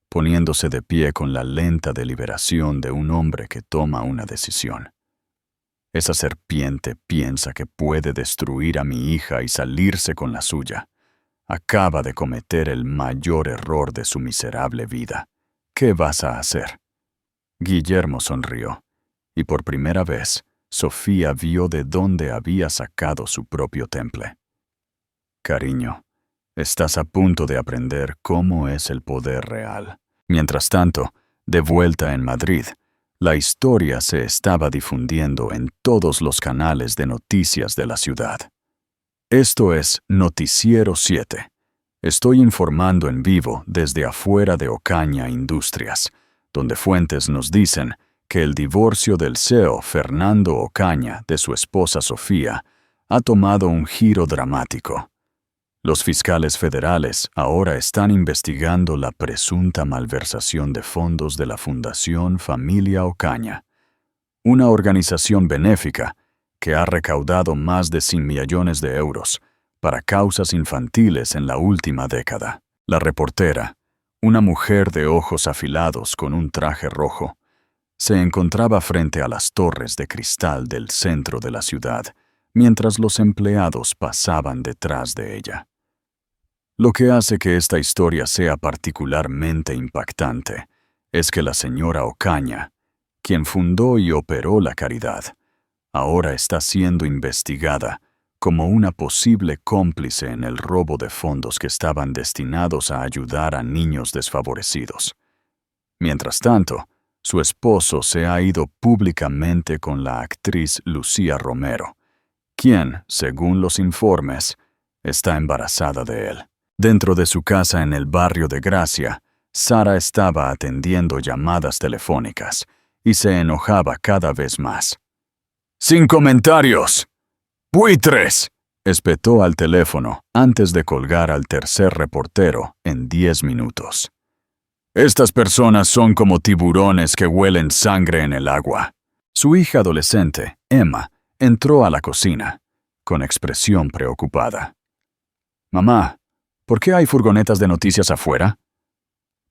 poniéndose de pie con la lenta deliberación de un hombre que toma una decisión. Esa serpiente piensa que puede destruir a mi hija y salirse con la suya. Acaba de cometer el mayor error de su miserable vida. ¿Qué vas a hacer? Guillermo sonrió, y por primera vez, Sofía vio de dónde había sacado su propio temple. Cariño, estás a punto de aprender cómo es el poder real. Mientras tanto, de vuelta en Madrid, la historia se estaba difundiendo en todos los canales de noticias de la ciudad. Esto es Noticiero 7. Estoy informando en vivo desde afuera de Ocaña Industrias, donde fuentes nos dicen que el divorcio del CEO Fernando Ocaña de su esposa Sofía ha tomado un giro dramático. Los fiscales federales ahora están investigando la presunta malversación de fondos de la Fundación Familia Ocaña, una organización benéfica que ha recaudado más de 100 millones de euros para causas infantiles en la última década. La reportera, una mujer de ojos afilados con un traje rojo, se encontraba frente a las torres de cristal del centro de la ciudad, mientras los empleados pasaban detrás de ella. Lo que hace que esta historia sea particularmente impactante es que la señora Ocaña, quien fundó y operó la caridad, ahora está siendo investigada como una posible cómplice en el robo de fondos que estaban destinados a ayudar a niños desfavorecidos. Mientras tanto, su esposo se ha ido públicamente con la actriz Lucía Romero, quien, según los informes, está embarazada de él. Dentro de su casa en el barrio de Gracia, Sara estaba atendiendo llamadas telefónicas y se enojaba cada vez más. ¡Sin comentarios! ¡Buitres!, espetó al teléfono antes de colgar al tercer reportero en 10 minutos. Estas personas son como tiburones que huelen sangre en el agua. Su hija adolescente, Emma, entró a la cocina, con expresión preocupada. Mamá, ¿por qué hay furgonetas de noticias afuera?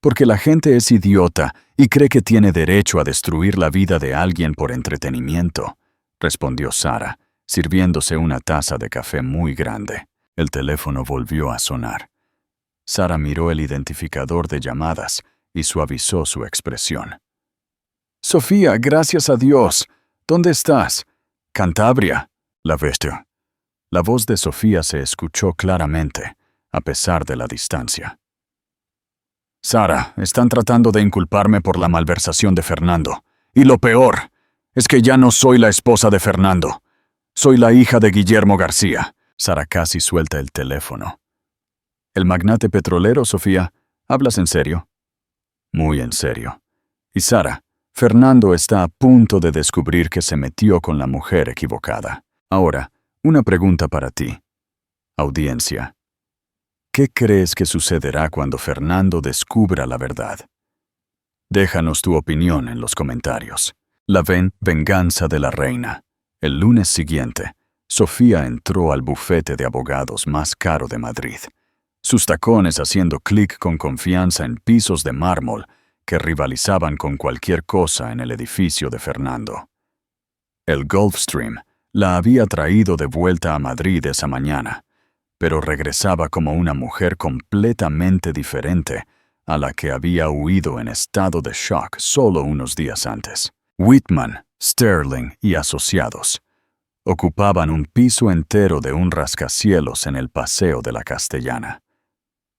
Porque la gente es idiota y cree que tiene derecho a destruir la vida de alguien por entretenimiento, respondió Sara, sirviéndose una taza de café muy grande. El teléfono volvió a sonar. Sara miró el identificador de llamadas y suavizó su expresión. Sofía, gracias a Dios. ¿Dónde estás? Cantabria. La bestia. La voz de Sofía se escuchó claramente, a pesar de la distancia. Sara, están tratando de inculparme por la malversación de Fernando. Y lo peor es que ya no soy la esposa de Fernando. Soy la hija de Guillermo García. Sara casi suelta el teléfono. ¿El magnate petrolero, Sofía? ¿Hablas en serio? Muy en serio. Y Sara, Fernando está a punto de descubrir que se metió con la mujer equivocada. Ahora, una pregunta para ti. Audiencia. ¿Qué crees que sucederá cuando Fernando descubra la verdad? Déjanos tu opinión en los comentarios. La venganza de la reina. El lunes siguiente, Sofía entró al bufete de abogados más caro de Madrid, sus tacones haciendo clic con confianza en pisos de mármol que rivalizaban con cualquier cosa en el edificio de Fernando. El Gulfstream la había traído de vuelta a Madrid esa mañana, pero regresaba como una mujer completamente diferente a la que había huido en estado de shock solo unos días antes. Whitman, Sterling y asociados, Ocupaban un piso entero de un rascacielos en el Paseo de la Castellana.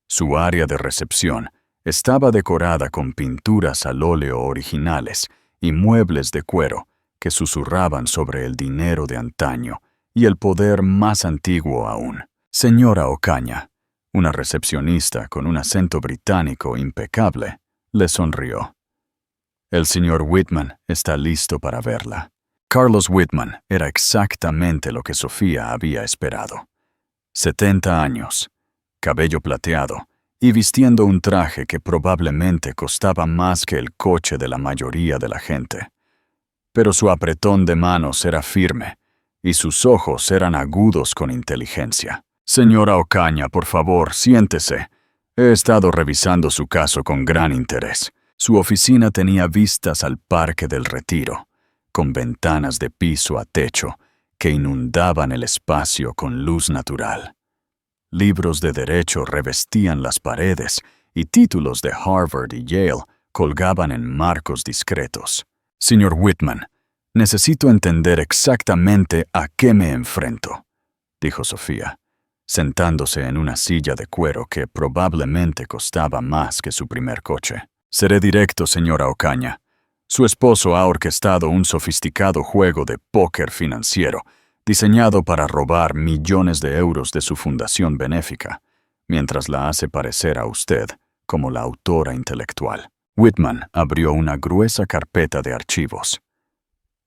Su área de recepción estaba decorada con pinturas al óleo originales y muebles de cuero que susurraban sobre el dinero de antaño y el poder más antiguo aún. Señora Ocaña, una recepcionista con un acento británico impecable, le sonrió. El señor Whitman está listo para verla. Carlos Whitman era exactamente lo que Sofía había esperado. 70 años, cabello plateado y vistiendo un traje que probablemente costaba más que el coche de la mayoría de la gente. Pero su apretón de manos era firme y sus ojos eran agudos con inteligencia. Señora Ocaña, por favor, siéntese. He estado revisando su caso con gran interés. Su oficina tenía vistas al Parque del Retiro, con ventanas de piso a techo que inundaban el espacio con luz natural. Libros de derecho revestían las paredes y títulos de Harvard y Yale colgaban en marcos discretos. Señor Whitman, necesito entender exactamente a qué me enfrento, dijo Sofía, sentándose en una silla de cuero que probablemente costaba más que su primer coche. Seré directo, señora Ocaña. Su esposo ha orquestado un sofisticado juego de póker financiero diseñado para robar millones de euros de su fundación benéfica, mientras la hace parecer a usted como la autora intelectual. Whitman abrió una gruesa carpeta de archivos.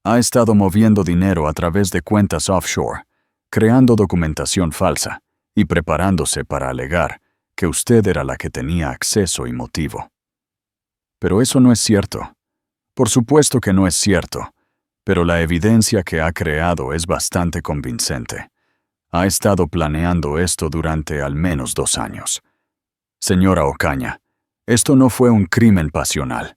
Ha estado moviendo dinero a través de cuentas offshore, creando documentación falsa y preparándose para alegar que usted era la que tenía acceso y motivo. Pero eso no es cierto. Por supuesto que no es cierto, pero la evidencia que ha creado es bastante convincente. Ha estado planeando esto durante al menos 2 años. Señora Ocaña, esto no fue un crimen pasional.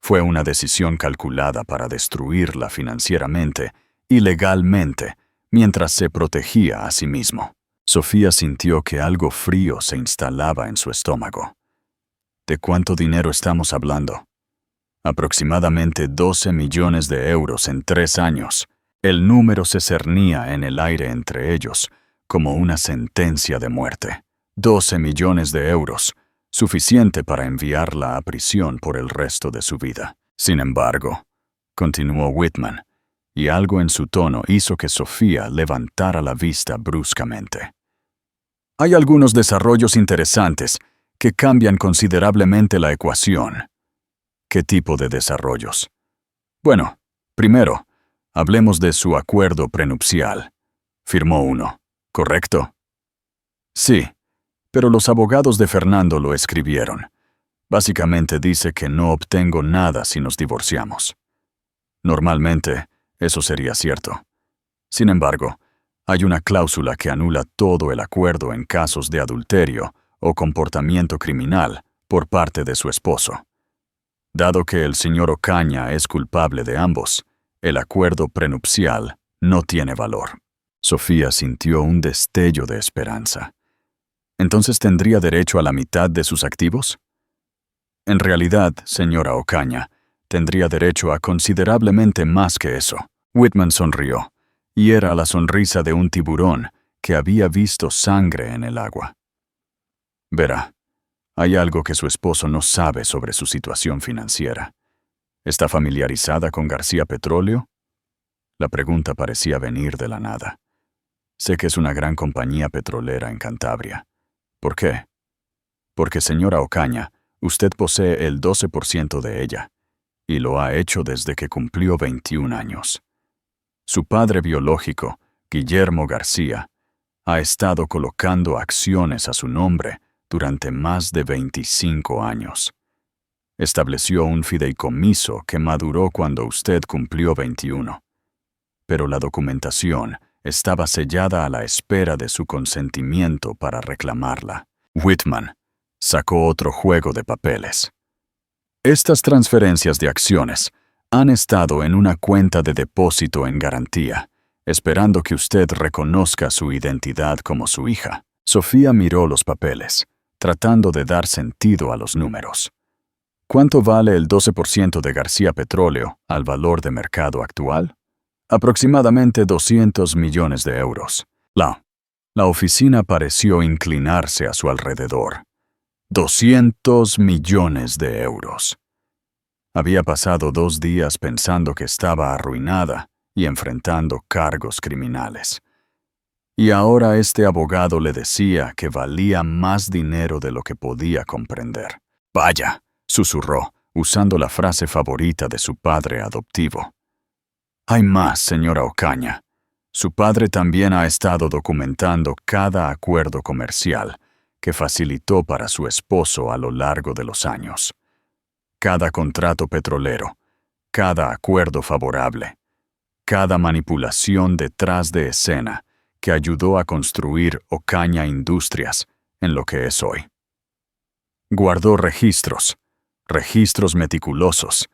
Fue una decisión calculada para destruirla financieramente y legalmente, mientras se protegía a sí mismo. Sofía sintió que algo frío se instalaba en su estómago. ¿De cuánto dinero estamos hablando? Aproximadamente 12 millones de euros en 3 años. El número se cernía en el aire entre ellos, como una sentencia de muerte. 12 millones de euros, suficiente para enviarla a prisión por el resto de su vida. Sin embargo, continuó Whitman, y algo en su tono hizo que Sofía levantara la vista bruscamente. Hay algunos desarrollos interesantes que cambian considerablemente la ecuación. ¿Qué tipo de desarrollos? Bueno, primero, hablemos de su acuerdo prenupcial. Firmó uno, ¿correcto? Sí, pero los abogados de Fernando lo escribieron. Básicamente dice que no obtengo nada si nos divorciamos. Normalmente, eso sería cierto. Sin embargo, hay una cláusula que anula todo el acuerdo en casos de adulterio o comportamiento criminal por parte de su esposo. Dado que el señor Ocaña es culpable de ambos, el acuerdo prenupcial no tiene valor. Sofía sintió un destello de esperanza. ¿Entonces tendría derecho a la mitad de sus activos? En realidad, señora Ocaña, tendría derecho a considerablemente más que eso. Whitman sonrió, y era la sonrisa de un tiburón que había visto sangre en el agua. Verá, hay algo que su esposo no sabe sobre su situación financiera. ¿Está familiarizada con García Petróleo? La pregunta parecía venir de la nada. Sé que es una gran compañía petrolera en Cantabria. ¿Por qué? Porque, señora Ocaña, usted posee el 12% de ella, y lo ha hecho desde que cumplió 21 años. Su padre biológico, Guillermo García, ha estado colocando acciones a su nombre durante más de 25 años. Estableció un fideicomiso que maduró cuando usted cumplió 21. Pero la documentación estaba sellada a la espera de su consentimiento para reclamarla. Whitman sacó otro juego de papeles. Estas transferencias de acciones han estado en una cuenta de depósito en garantía, esperando que usted reconozca su identidad como su hija. Sofía miró los papeles, tratando de dar sentido a los números. ¿Cuánto vale el 12% de García Petróleo al valor de mercado actual? Aproximadamente 200 millones de euros. La oficina pareció inclinarse a su alrededor. 200 millones de euros. Había pasado 2 días pensando que estaba arruinada y enfrentando cargos criminales. Y ahora este abogado le decía que valía más dinero de lo que podía comprender. «Vaya», susurró, usando la frase favorita de su padre adoptivo. «Hay más, señora Ocaña. Su padre también ha estado documentando cada acuerdo comercial que facilitó para su esposo a lo largo de los años. Cada contrato petrolero, cada acuerdo favorable, cada manipulación detrás de escena que ayudó a construir Ocaña Industrias en lo que es hoy. Guardó registros meticulosos,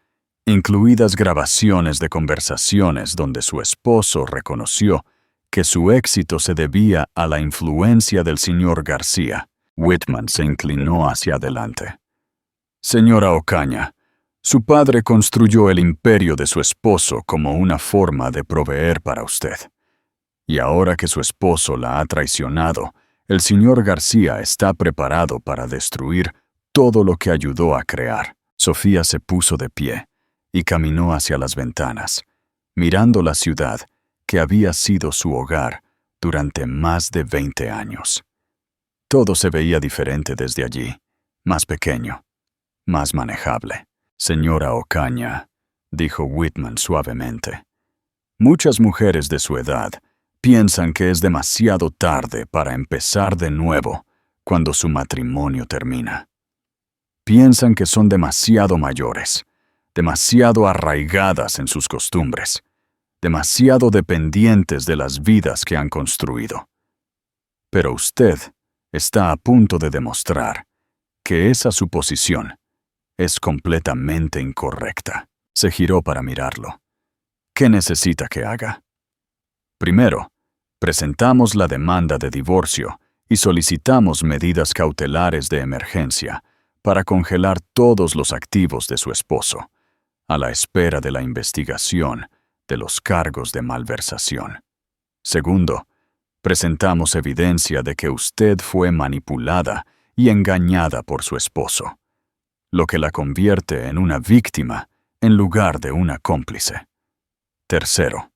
incluidas grabaciones de conversaciones donde su esposo reconoció que su éxito se debía a la influencia del señor García». Whitman se inclinó hacia adelante. «Señora Ocaña, su padre construyó el imperio de su esposo como una forma de proveer para usted. Y ahora que su esposo la ha traicionado, el señor García está preparado para destruir todo lo que ayudó a crear». Sofía se puso de pie y caminó hacia las ventanas, mirando la ciudad que había sido su hogar durante más de 20 años. Todo se veía diferente desde allí, más pequeño, más manejable. «Señora Ocaña», dijo Whitman suavemente, «muchas mujeres de su edad piensan que es demasiado tarde para empezar de nuevo cuando su matrimonio termina. Piensan que son demasiado mayores, demasiado arraigadas en sus costumbres, demasiado dependientes de las vidas que han construido. Pero usted está a punto de demostrar que esa suposición es completamente incorrecta». Se giró para mirarlo. «¿Qué necesita que haga?» «Primero, presentamos la demanda de divorcio y solicitamos medidas cautelares de emergencia para congelar todos los activos de su esposo, a la espera de la investigación de los cargos de malversación. Segundo, presentamos evidencia de que usted fue manipulada y engañada por su esposo, lo que la convierte en una víctima en lugar de una cómplice. Tercero,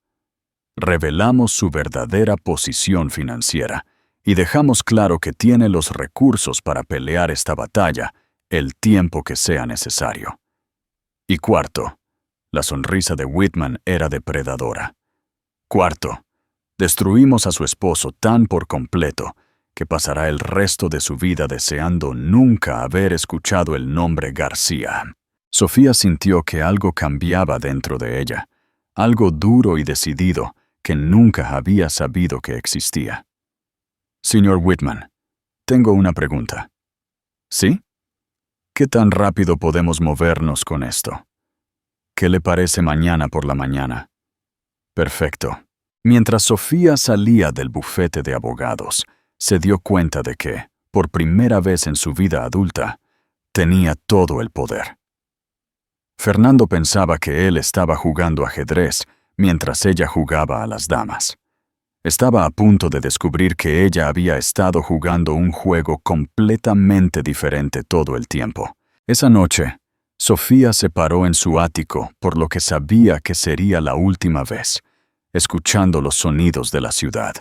revelamos su verdadera posición financiera y dejamos claro que tiene los recursos para pelear esta batalla el tiempo que sea necesario. Y cuarto, la sonrisa de Whitman era depredadora. Cuarto, destruimos a su esposo tan por completo que pasará el resto de su vida deseando nunca haber escuchado el nombre García». Sofía sintió que algo cambiaba dentro de ella, algo duro y decidido que nunca había sabido que existía. «Señor Whitman, tengo una pregunta». «¿Sí? ¿Qué tan rápido podemos movernos con esto? ¿Qué le parece mañana por la mañana?» «Perfecto». Mientras Sofía salía del bufete de abogados, se dio cuenta de que, por primera vez en su vida adulta, tenía todo el poder. Fernando pensaba que él estaba jugando ajedrez mientras ella jugaba a las damas. Estaba a punto de descubrir que ella había estado jugando un juego completamente diferente todo el tiempo. Esa noche, Sofía se paró en su ático por lo que sabía que sería la última vez, escuchando los sonidos de la ciudad.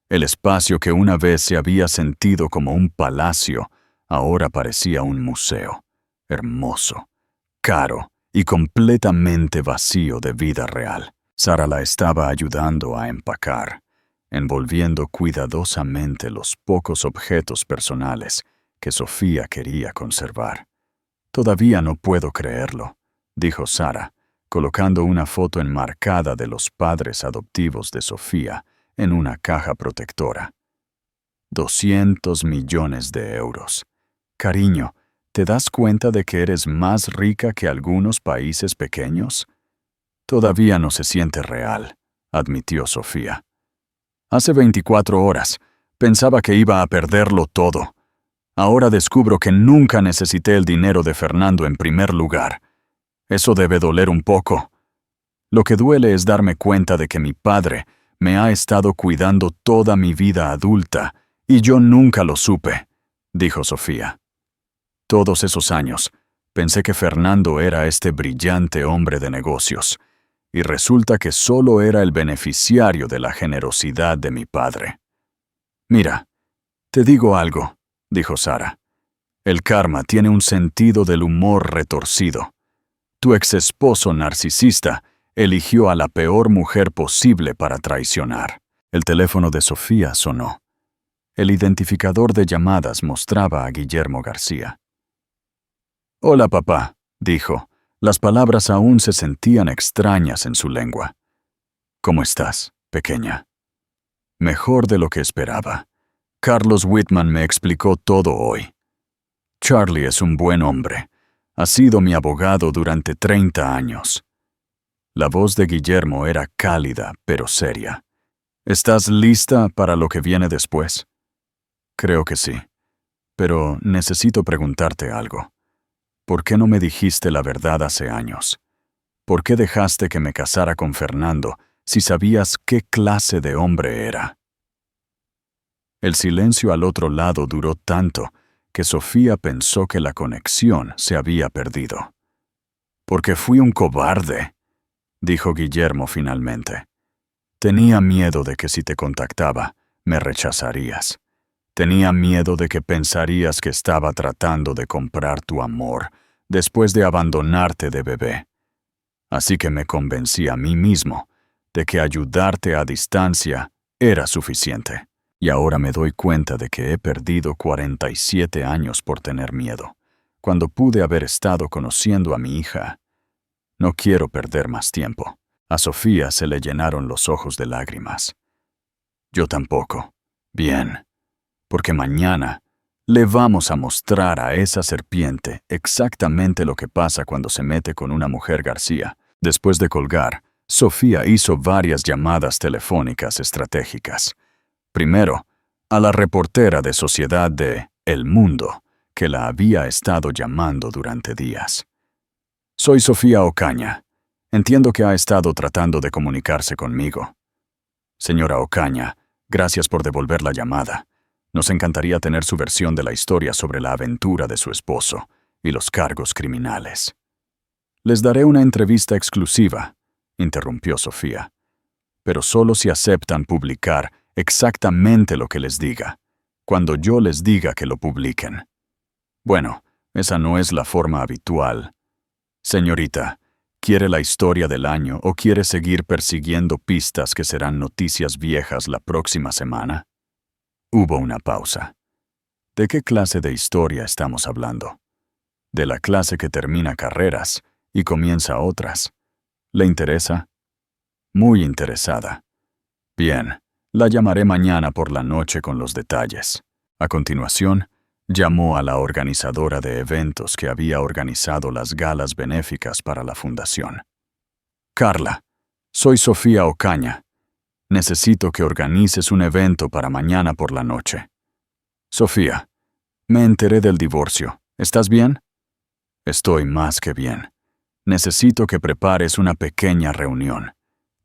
El espacio que una vez se había sentido como un palacio, ahora parecía un museo, hermoso, caro y completamente vacío de vida real. Sara la estaba ayudando a empacar, envolviendo cuidadosamente los pocos objetos personales que Sofía quería conservar. «Todavía no puedo creerlo», dijo Sara, colocando una foto enmarcada de los padres adoptivos de Sofía en una caja protectora. 200 millones de euros. Cariño, ¿te das cuenta de que eres más rica que algunos países pequeños? Todavía no se siente real, admitió Sofía. Hace 24 horas pensaba que iba a perderlo todo. Ahora descubro que nunca necesité el dinero de Fernando en primer lugar. Eso debe doler un poco. Lo que duele es darme cuenta de que mi padre me ha estado cuidando toda mi vida adulta y yo nunca lo supe, dijo Sofía. Todos esos años pensé que Fernando era este brillante hombre de negocios, y resulta que solo era el beneficiario de la generosidad de mi padre. Mira, te digo algo, dijo Sara. El karma tiene un sentido del humor retorcido. Tu exesposo narcisista eligió a la peor mujer posible para traicionar. El teléfono de Sofía sonó. El identificador de llamadas mostraba a Guillermo García. «Hola, papá», dijo. Las palabras aún se sentían extrañas en su lengua. «¿Cómo estás, pequeña?» «Mejor de lo que esperaba. Carlos Whitman me explicó todo hoy. Charlie es un buen hombre. Ha sido mi abogado durante 30 años». La voz de Guillermo era cálida, pero seria. «¿Estás lista para lo que viene después?» «Creo que sí. Pero necesito preguntarte algo. ¿Por qué no me dijiste la verdad hace años? ¿Por qué dejaste que me casara con Fernando si sabías qué clase de hombre era?» El silencio al otro lado duró tanto que Sofía pensó que la conexión se había perdido. «Porque fui un cobarde», dijo Guillermo finalmente. «Tenía miedo de que si te contactaba, me rechazarías. Tenía miedo de que pensarías que estaba tratando de comprar tu amor después de abandonarte de bebé. Así que me convencí a mí mismo de que ayudarte a distancia era suficiente. Y ahora me doy cuenta de que he perdido 47 años por tener miedo, cuando pude haber estado conociendo a mi hija. No quiero perder más tiempo». A Sofía se le llenaron los ojos de lágrimas. «Yo tampoco. Bien. Porque mañana le vamos a mostrar a esa serpiente exactamente lo que pasa cuando se mete con una mujer García». Después de colgar, Sofía hizo varias llamadas telefónicas estratégicas. Primero, a la reportera de Sociedad de El Mundo, que la había estado llamando durante días. «Soy Sofía Ocaña. Entiendo que ha estado tratando de comunicarse conmigo. Señora Ocaña, gracias por devolver la llamada. Nos encantaría tener su versión de la historia sobre la aventura de su esposo y los cargos criminales». «Les daré una entrevista exclusiva», interrumpió Sofía. «Pero solo si aceptan publicar exactamente lo que les diga, cuando yo les diga que lo publiquen». «Bueno, esa no es la forma habitual. Señorita, ¿quiere la historia del año o quiere seguir persiguiendo pistas que serán noticias viejas la próxima semana?» Hubo una pausa. ¿De qué clase de historia estamos hablando? ¿De la clase que termina carreras y comienza otras? ¿Le interesa? Muy interesada. Bien, la llamaré mañana por la noche con los detalles. A continuación, llamó a la organizadora de eventos que había organizado las galas benéficas para la fundación. «Carla, soy Sofía Ocaña. Necesito que organices un evento para mañana por la noche». «Sofía, me enteré del divorcio. ¿Estás bien?» «Estoy más que bien. Necesito que prepares una pequeña reunión.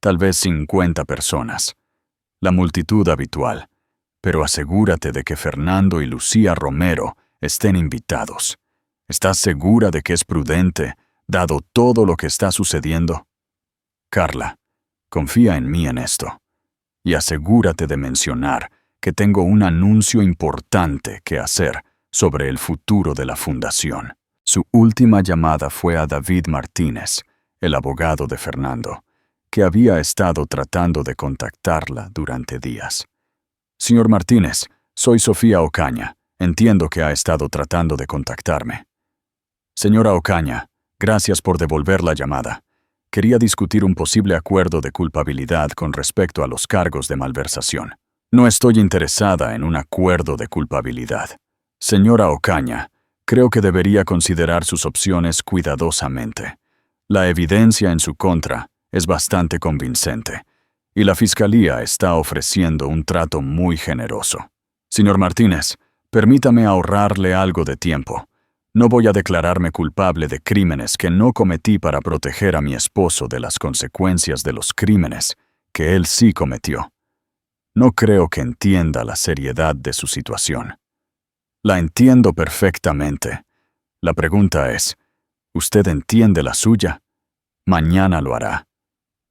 Tal vez 50 personas. La multitud habitual. Pero asegúrate de que Fernando y Lucía Romero estén invitados. ¿Estás segura de que es prudente, dado todo lo que está sucediendo?» «Carla, confía en mí en esto. Y asegúrate de mencionar que tengo un anuncio importante que hacer sobre el futuro de la fundación». Su última llamada fue a David Martínez, el abogado de Fernando, que había estado tratando de contactarla durante días. «Señor Martínez, soy Sofía Ocaña. Entiendo que ha estado tratando de contactarme». «Señora Ocaña, gracias por devolver la llamada. Quería discutir un posible acuerdo de culpabilidad con respecto a los cargos de malversación». «No estoy interesada en un acuerdo de culpabilidad. Señora Ocaña, creo que debería considerar sus opciones cuidadosamente. La evidencia en su contra es bastante convincente, y la Fiscalía está ofreciendo un trato muy generoso. Señor Martínez, permítame ahorrarle algo de tiempo. No voy a declararme culpable de crímenes que no cometí para proteger a mi esposo de las consecuencias de los crímenes que él sí cometió. No creo que entienda la seriedad de su situación. La entiendo perfectamente. La pregunta es, ¿usted entiende la suya? Mañana lo hará.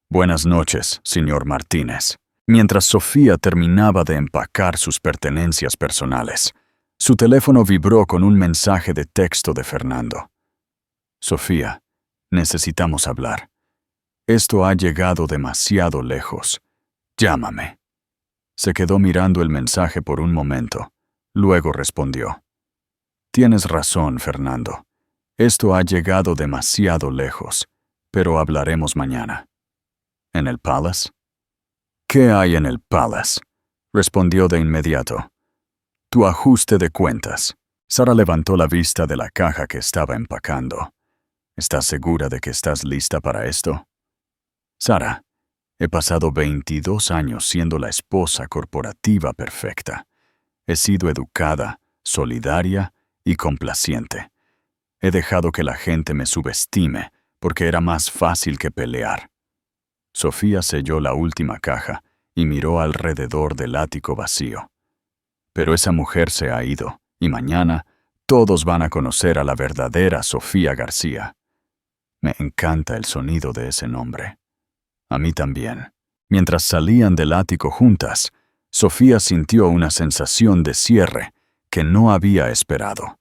Buenas noches, señor Martínez. Mientras Sofía terminaba de empacar sus pertenencias personales, su teléfono vibró con un mensaje de texto de Fernando. Sofía, necesitamos hablar. Esto ha llegado demasiado lejos. Llámame. Se quedó mirando el mensaje por un momento. Luego respondió. Tienes razón, Fernando. Esto ha llegado demasiado lejos, pero hablaremos mañana. ¿En el Palace? ¿Qué hay en el Palace? Respondió de inmediato. Tu ajuste de cuentas. Sara levantó la vista de la caja que estaba empacando. ¿Estás segura de que estás lista para esto? Sara, he pasado 22 años siendo la esposa corporativa perfecta. He sido educada, solidaria y complaciente. He dejado que la gente me subestime porque era más fácil que pelear. Sofía selló la última caja y miró alrededor del ático vacío. Pero esa mujer se ha ido, y mañana todos van a conocer a la verdadera Sofía García. Me encanta el sonido de ese nombre. A mí también. Mientras salían del ático juntas, Sofía sintió una sensación de cierre que no había esperado.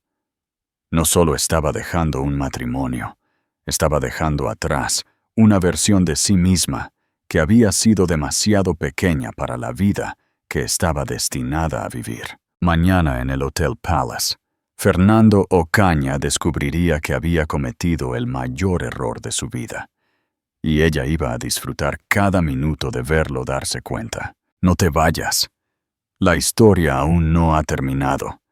No solo estaba dejando un matrimonio, estaba dejando atrás una versión de sí misma que había sido demasiado pequeña para la vida que estaba destinada a vivir. Mañana en el Hotel Palace, Fernando Ocaña descubriría que había cometido el mayor error de su vida, y ella iba a disfrutar cada minuto de verlo darse cuenta. No te vayas. La historia aún no ha terminado.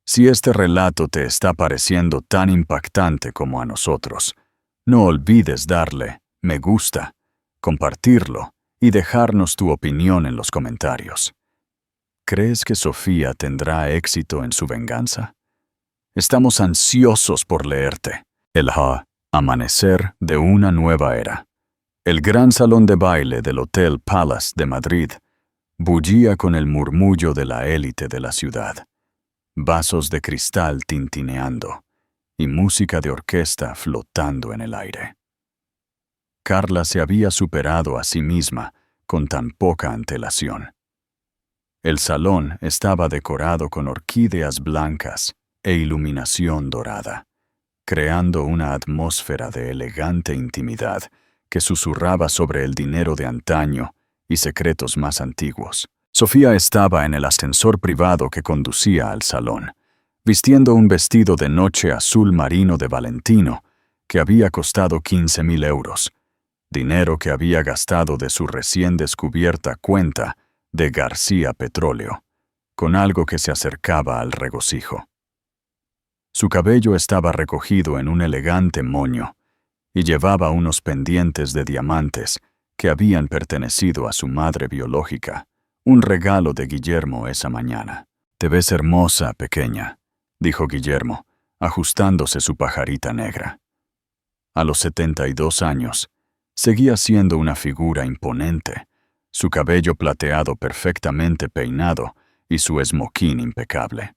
Si este relato te está pareciendo tan impactante como a nosotros, no olvides darle me gusta, compartirlo y dejarnos tu opinión en los comentarios. ¿Crees que Sofía tendrá éxito en su venganza? Estamos ansiosos por leerte. El amanecer de una nueva era. El gran salón de baile del Hotel Palace de Madrid bullía con el murmullo de la élite de la ciudad. Vasos de cristal tintineando y música de orquesta flotando en el aire. Carla se había superado a sí misma con tan poca antelación. El salón estaba decorado con orquídeas blancas e iluminación dorada, creando una atmósfera de elegante intimidad que susurraba sobre el dinero de antaño y secretos más antiguos. Sofía estaba en el ascensor privado que conducía al salón, vistiendo un vestido de noche azul marino de Valentino que había costado 15.000 euros, dinero que había gastado de su recién descubierta cuenta de García Petróleo, con algo que se acercaba al regocijo. Su cabello estaba recogido en un elegante moño y llevaba unos pendientes de diamantes que habían pertenecido a su madre biológica, un regalo de Guillermo esa mañana. «Te ves hermosa, pequeña», dijo Guillermo, ajustándose su pajarita negra. A los 72 años, seguía siendo una figura imponente, su cabello plateado perfectamente peinado y su esmoquín impecable.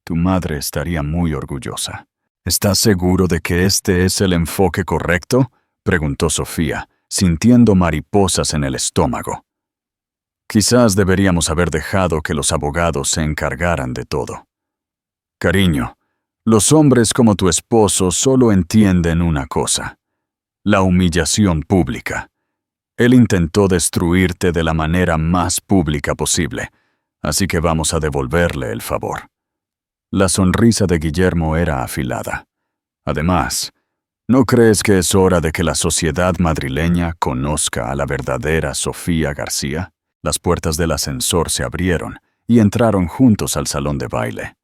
Tu madre estaría muy orgullosa. ¿Estás seguro de que este es el enfoque correcto?, preguntó Sofía, sintiendo mariposas en el estómago. Quizás deberíamos haber dejado que los abogados se encargaran de todo. Cariño, los hombres como tu esposo solo entienden una cosa: la humillación pública. Él intentó destruirte de la manera más pública posible, así que vamos a devolverle el favor. La sonrisa de Guillermo era afilada. Además, ¿no crees que es hora de que la sociedad madrileña conozca a la verdadera Sofía García? Las puertas del ascensor se abrieron y entraron juntos al salón de baile.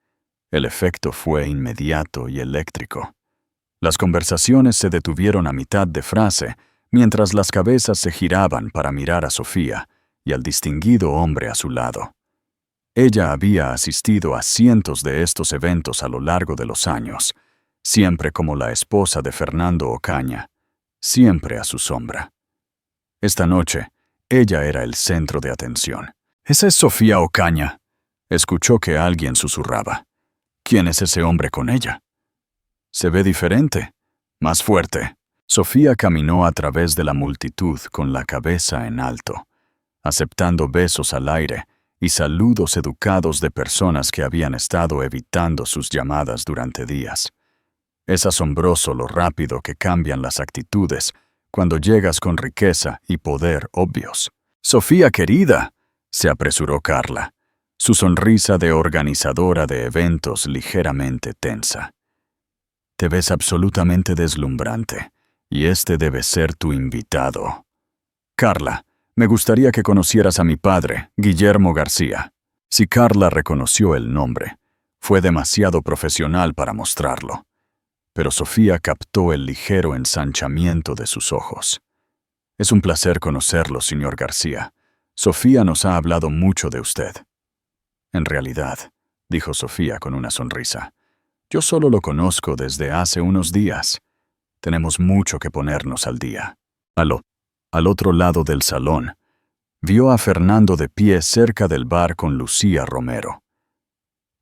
El efecto fue inmediato y eléctrico. Las conversaciones se detuvieron a mitad de frase, mientras las cabezas se giraban para mirar a Sofía y al distinguido hombre a su lado. Ella había asistido a cientos de estos eventos a lo largo de los años, siempre como la esposa de Fernando Ocaña, siempre a su sombra. Esta noche, ella era el centro de atención. «Esa es Sofía Ocaña», escuchó que alguien susurraba. «¿Quién es ese hombre con ella?» «Se ve diferente, más fuerte». Sofía caminó a través de la multitud con la cabeza en alto, aceptando besos al aire y saludos educados de personas que habían estado evitando sus llamadas durante días. Es asombroso lo rápido que cambian las actitudes cuando llegas con riqueza y poder obvios. «Sofía querida», se apresuró Carla, su sonrisa de organizadora de eventos ligeramente tensa. «Te ves absolutamente deslumbrante, y este debe ser tu invitado. Carla, me gustaría que conocieras a mi padre, Guillermo García». Si Carla reconoció el nombre, fue demasiado profesional para mostrarlo. Pero Sofía captó el ligero ensanchamiento de sus ojos. «Es un placer conocerlo, señor García. Sofía nos ha hablado mucho de usted». «En realidad», dijo Sofía con una sonrisa, «yo solo lo conozco desde hace unos días. Tenemos mucho que ponernos al día». Al otro lado del salón, vio a Fernando de pie cerca del bar con Lucía Romero.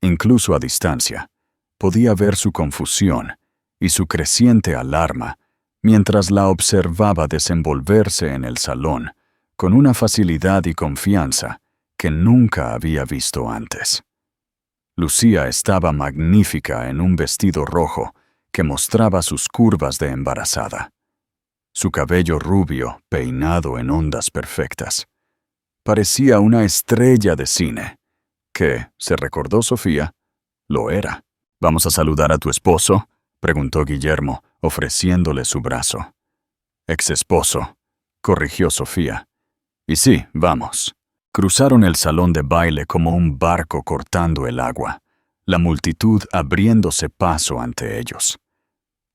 Incluso a distancia, podía ver su confusión y su creciente alarma mientras la observaba desenvolverse en el salón con una facilidad y confianza que nunca había visto antes. Lucía estaba magnífica en un vestido rojo que mostraba sus curvas de embarazada. Su cabello rubio, peinado en ondas perfectas. Parecía una estrella de cine, que, se recordó Sofía, lo era. «¿Vamos a saludar a tu esposo?», preguntó Guillermo, ofreciéndole su brazo. «Ex esposo», corrigió Sofía. «Y sí, vamos». Cruzaron el salón de baile como un barco cortando el agua, la multitud abriéndose paso ante ellos.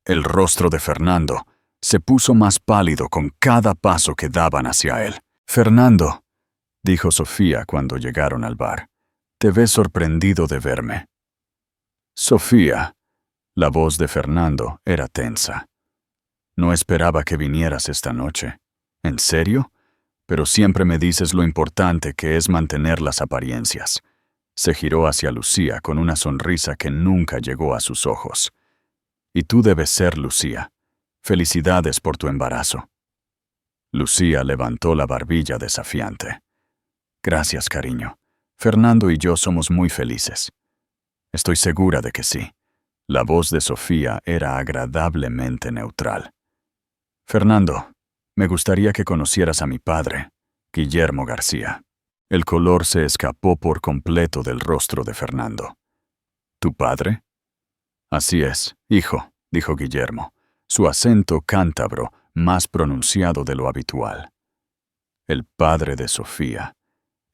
El rostro de Fernando se puso más pálido con cada paso que daban hacia él. «Fernando», dijo Sofía cuando llegaron al bar, «te ves sorprendido de verme». «Sofía», la voz de Fernando era tensa. «No esperaba que vinieras esta noche. ¿En serio? Pero siempre me dices lo importante que es mantener las apariencias». Se giró hacia Lucía con una sonrisa que nunca llegó a sus ojos. «Y tú debes ser Lucía. Felicidades por tu embarazo». Lucía levantó la barbilla desafiante. «Gracias, cariño. Fernando y yo somos muy felices». «Estoy segura de que sí». La voz de Sofía era agradablemente neutral. «Fernando, me gustaría que conocieras a mi padre, Guillermo García». El color se escapó por completo del rostro de Fernando. «¿Tu padre?» «Así es, hijo», dijo Guillermo, su acento cántabro más pronunciado de lo habitual. «El padre de Sofía,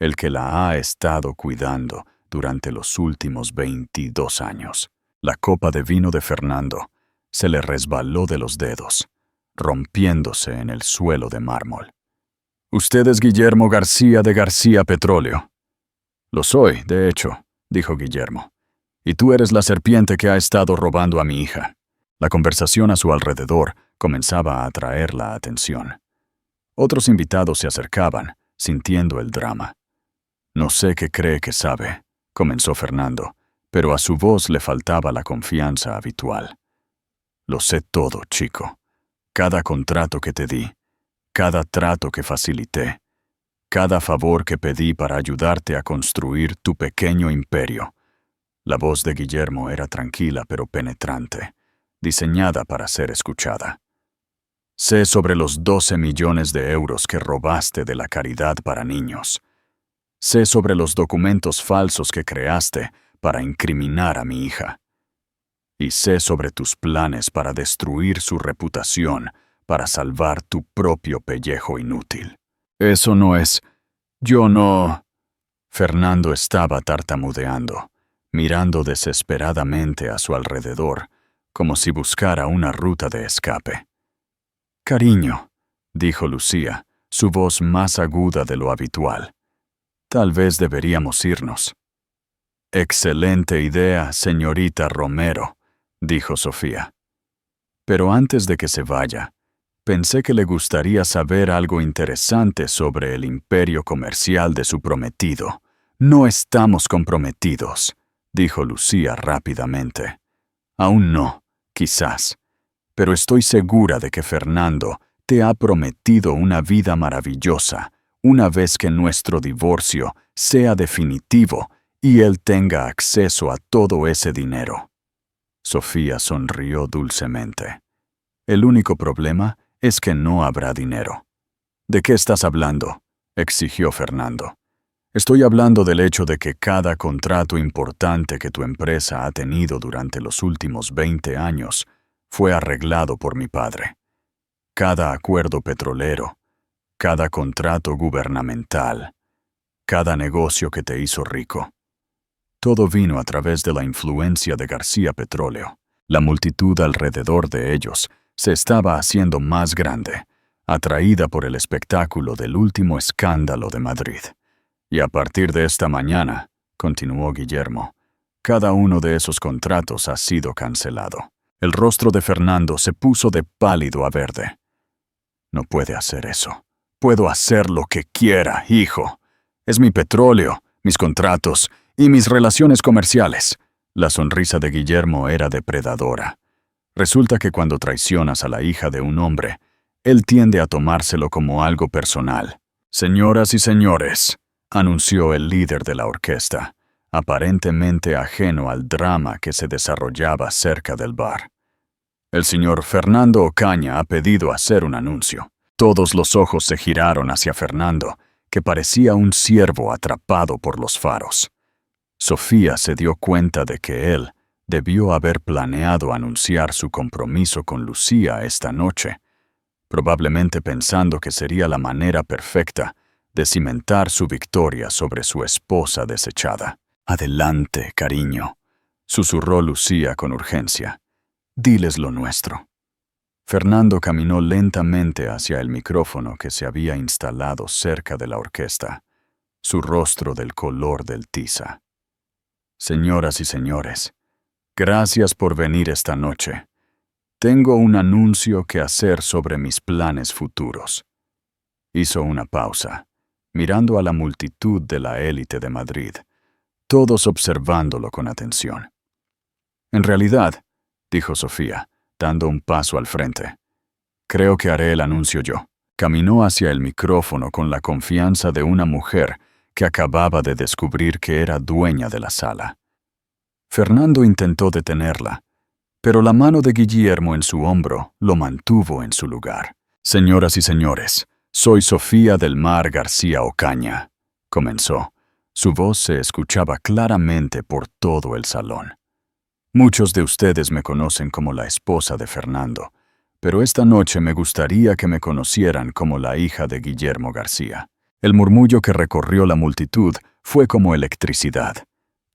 el que la ha estado cuidando durante los últimos 22 años. La copa de vino de Fernando se le resbaló de los dedos, rompiéndose en el suelo de mármol. «Usted es Guillermo García de García Petróleo». «Lo soy, de hecho», dijo Guillermo. «Y tú eres la serpiente que ha estado robando a mi hija». La conversación a su alrededor comenzaba a atraer la atención. Otros invitados se acercaban, sintiendo el drama. «No sé qué cree que sabe», comenzó Fernando, pero a su voz le faltaba la confianza habitual. «Lo sé todo, chico. Cada contrato que te di, cada trato que facilité, cada favor que pedí para ayudarte a construir tu pequeño imperio». La voz de Guillermo era tranquila pero penetrante, diseñada para ser escuchada. «Sé sobre los 12 millones de euros que robaste de la caridad para niños. Sé sobre los documentos falsos que creaste para incriminar a mi hija. Y sé sobre tus planes para destruir su reputación, para salvar tu propio pellejo inútil». «Eso no es... Yo no...» Fernando estaba tartamudeando, mirando desesperadamente a su alrededor, como si buscara una ruta de escape. «Cariño», dijo Lucía, su voz más aguda de lo habitual. «Tal vez deberíamos irnos». «Excelente idea, señorita Romero», dijo Sofía. Pero antes de que se vaya, pensé que le gustaría saber algo interesante sobre el imperio comercial de su prometido. No estamos comprometidos, dijo Lucía rápidamente. Aún no, quizás, pero estoy segura de que Fernando te ha prometido una vida maravillosa una vez que nuestro divorcio sea definitivo y él tenga acceso a todo ese dinero. Sofía sonrió dulcemente. El único problema es que no habrá dinero. ¿De qué estás hablando?, exigió Fernando. Estoy hablando del hecho de que cada contrato importante que tu empresa ha tenido durante los últimos 20 años fue arreglado por mi padre. Cada acuerdo petrolero, cada contrato gubernamental, cada negocio que te hizo rico. Todo vino a través de la influencia de García Petróleo. La multitud alrededor de ellos se estaba haciendo más grande, atraída por el espectáculo del último escándalo de Madrid. Y a partir de esta mañana, continuó Guillermo, cada uno de esos contratos ha sido cancelado. El rostro de Fernando se puso de pálido a verde. No puede hacer eso. Puedo hacer lo que quiera, hijo. Es mi petróleo, mis contratos y mis relaciones comerciales. La sonrisa de Guillermo era depredadora. Resulta que cuando traicionas a la hija de un hombre, él tiende a tomárselo como algo personal. Señoras y señores, anunció el líder de la orquesta, aparentemente ajeno al drama que se desarrollaba cerca del bar. El señor Fernando Ocaña ha pedido hacer un anuncio. Todos los ojos se giraron hacia Fernando, que parecía un ciervo atrapado por los faros. Sofía se dio cuenta de que él debió haber planeado anunciar su compromiso con Lucía esta noche, probablemente pensando que sería la manera perfecta de cimentar su victoria sobre su esposa desechada. «Adelante, cariño», susurró Lucía con urgencia. «Diles lo nuestro». Fernando caminó lentamente hacia el micrófono que se había instalado cerca de la orquesta, su rostro del color del tiza. «Señoras y señores, gracias por venir esta noche. Tengo un anuncio que hacer sobre mis planes futuros». Hizo una pausa, mirando a la multitud de la élite de Madrid, todos observándolo con atención. «En realidad», dijo Sofía, dando un paso al frente, «creo que haré el anuncio yo». Caminó hacia el micrófono con la confianza de una mujer que acababa de descubrir que era dueña de la sala. Fernando intentó detenerla, pero la mano de Guillermo en su hombro lo mantuvo en su lugar. «Señoras y señores, soy Sofía del Mar García Ocaña», comenzó. Su voz se escuchaba claramente por todo el salón. «Muchos de ustedes me conocen como la esposa de Fernando, pero esta noche me gustaría que me conocieran como la hija de Guillermo García». El murmullo que recorrió la multitud fue como electricidad.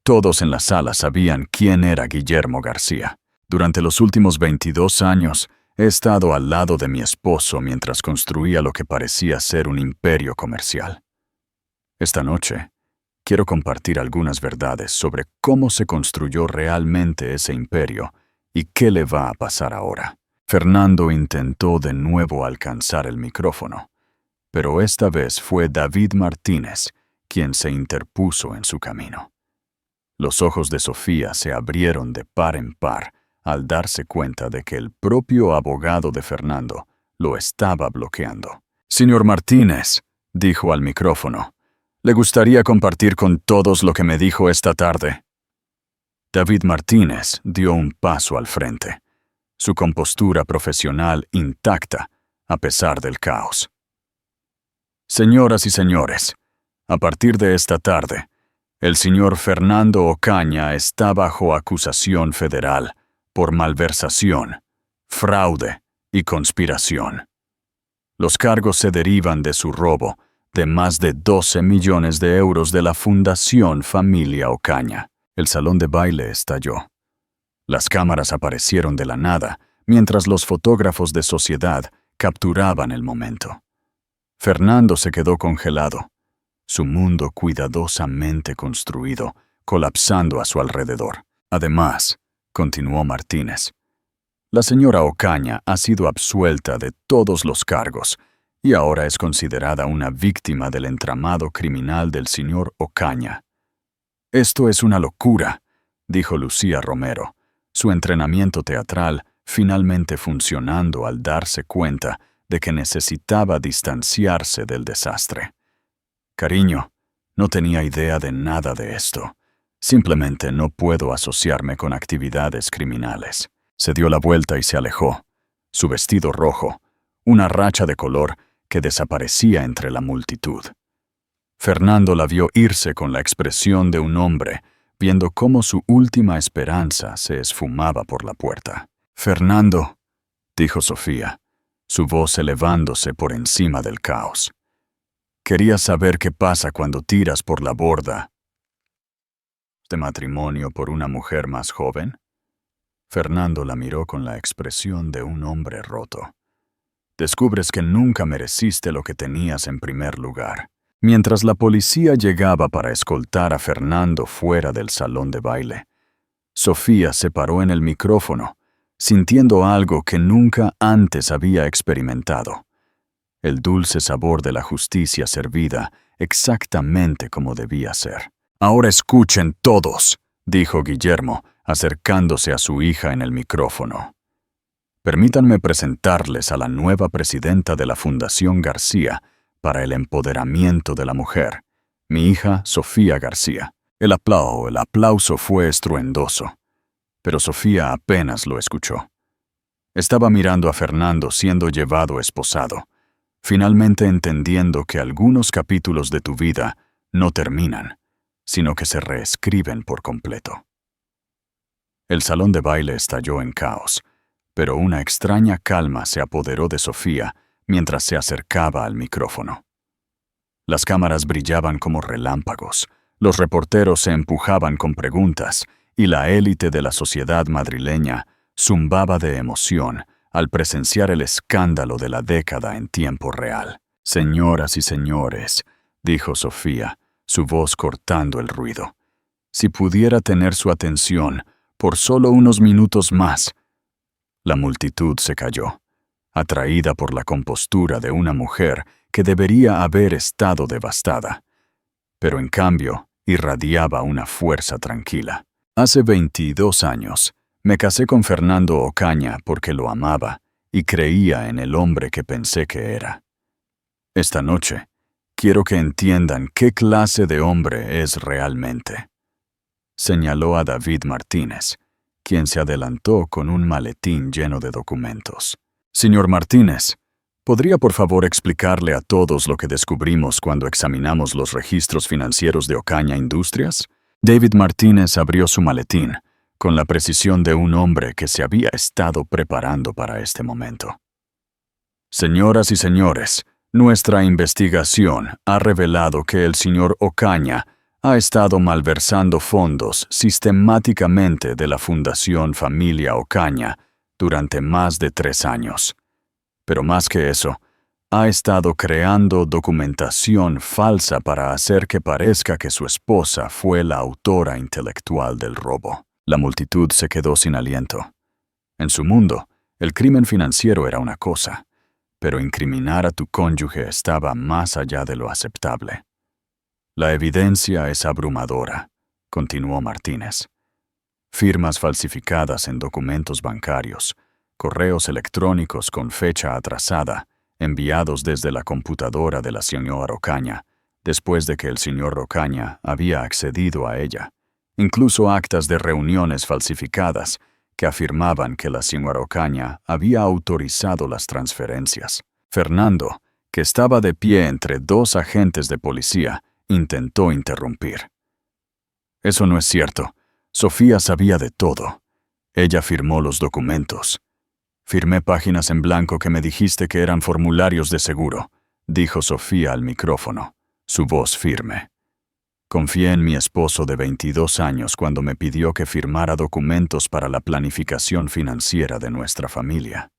Todos en la sala sabían quién era Guillermo García. Durante los últimos 22 años, he estado al lado de mi esposo mientras construía lo que parecía ser un imperio comercial. Esta noche, quiero compartir algunas verdades sobre cómo se construyó realmente ese imperio y qué le va a pasar ahora. Fernando intentó de nuevo alcanzar el micrófono, pero esta vez fue David Martínez quien se interpuso en su camino. Los ojos de Sofía se abrieron de par en par al darse cuenta de que el propio abogado de Fernando lo estaba bloqueando. «Señor Martínez», dijo al micrófono, «le gustaría compartir con todos lo que me dijo esta tarde». David Martínez dio un paso al frente, su compostura profesional intacta a pesar del caos. «Señoras y señores, a partir de esta tarde, el señor Fernando Ocaña está bajo acusación federal por malversación, fraude y conspiración. Los cargos se derivan de su robo de más de 12 millones de euros de la Fundación Familia Ocaña». El salón de baile estalló. Las cámaras aparecieron de la nada, mientras los fotógrafos de sociedad capturaban el momento. Fernando se quedó congelado, su mundo cuidadosamente construido, colapsando a su alrededor. Además, continuó Martínez. La señora Ocaña ha sido absuelta de todos los cargos y ahora es considerada una víctima del entramado criminal del señor Ocaña. Esto es una locura, dijo Lucía Romero, su entrenamiento teatral finalmente funcionando al darse cuenta de que necesitaba distanciarse del desastre. Cariño, no tenía idea de nada de esto. Simplemente no puedo asociarme con actividades criminales. Se dio la vuelta y se alejó. Su vestido rojo, una racha de color que desaparecía entre la multitud. Fernando la vio irse con la expresión de un hombre, viendo cómo su última esperanza se esfumaba por la puerta. «Fernando», dijo Sofía, su voz elevándose por encima del caos. «Quería saber qué pasa cuando tiras por la borda este matrimonio por una mujer más joven». Fernando la miró con la expresión de un hombre roto. «Descubres que nunca mereciste lo que tenías en primer lugar». Mientras la policía llegaba para escoltar a Fernando fuera del salón de baile, Sofía se paró en el micrófono, sintiendo algo que nunca antes había experimentado: el dulce sabor de la justicia servida exactamente como debía ser. «Ahora escuchen todos», dijo Guillermo, acercándose a su hija en el micrófono. «Permítanme presentarles a la nueva presidenta de la Fundación García para el empoderamiento de la mujer, mi hija Sofía García». El aplauso fue estruendoso, pero Sofía apenas lo escuchó. Estaba mirando a Fernando siendo llevado esposado, finalmente entendiendo que algunos capítulos de tu vida no terminan, sino que se reescriben por completo. El salón de baile estalló en caos, pero una extraña calma se apoderó de Sofía mientras se acercaba al micrófono. Las cámaras brillaban como relámpagos, los reporteros se empujaban con preguntas y la élite de la sociedad madrileña zumbaba de emoción al presenciar el escándalo de la década en tiempo real. «Señoras y señores», dijo Sofía, su voz cortando el ruido, «si pudiera tener su atención por solo unos minutos más». La multitud se calló, atraída por la compostura de una mujer que debería haber estado devastada, pero en cambio irradiaba una fuerza tranquila. «Hace 22 años, me casé con Fernando Ocaña porque lo amaba y creía en el hombre que pensé que era. Esta noche, quiero que entiendan qué clase de hombre es realmente», señaló a David Martínez, quien se adelantó con un maletín lleno de documentos. «Señor Martínez, ¿podría por favor explicarle a todos lo que descubrimos cuando examinamos los registros financieros de Ocaña Industrias?» David Martínez abrió su maletín, con la precisión de un hombre que se había estado preparando para este momento. «Señoras y señores, nuestra investigación ha revelado que el señor Ocaña ha estado malversando fondos sistemáticamente de la Fundación Familia Ocaña durante más de 3 años. Pero más que eso, ha estado creando documentación falsa para hacer que parezca que su esposa fue la autora intelectual del robo». La multitud se quedó sin aliento. En su mundo, el crimen financiero era una cosa, pero incriminar a tu cónyuge estaba más allá de lo aceptable. «La evidencia es abrumadora», continuó Martínez. «Firmas falsificadas en documentos bancarios, correos electrónicos con fecha atrasada, enviados desde la computadora de la señora Ocaña, después de que el señor Ocaña había accedido a ella, incluso actas de reuniones falsificadas que afirmaban que la señora Ocaña había autorizado las transferencias». Fernando, que estaba de pie entre 2 agentes de policía, intentó interrumpir. «Eso no es cierto. Sofía sabía de todo. Ella firmó los documentos». «Firmé páginas en blanco que me dijiste que eran formularios de seguro», dijo Sofía al micrófono, su voz firme. «Confié en mi esposo de 22 años cuando me pidió que firmara documentos para la planificación financiera de nuestra familia.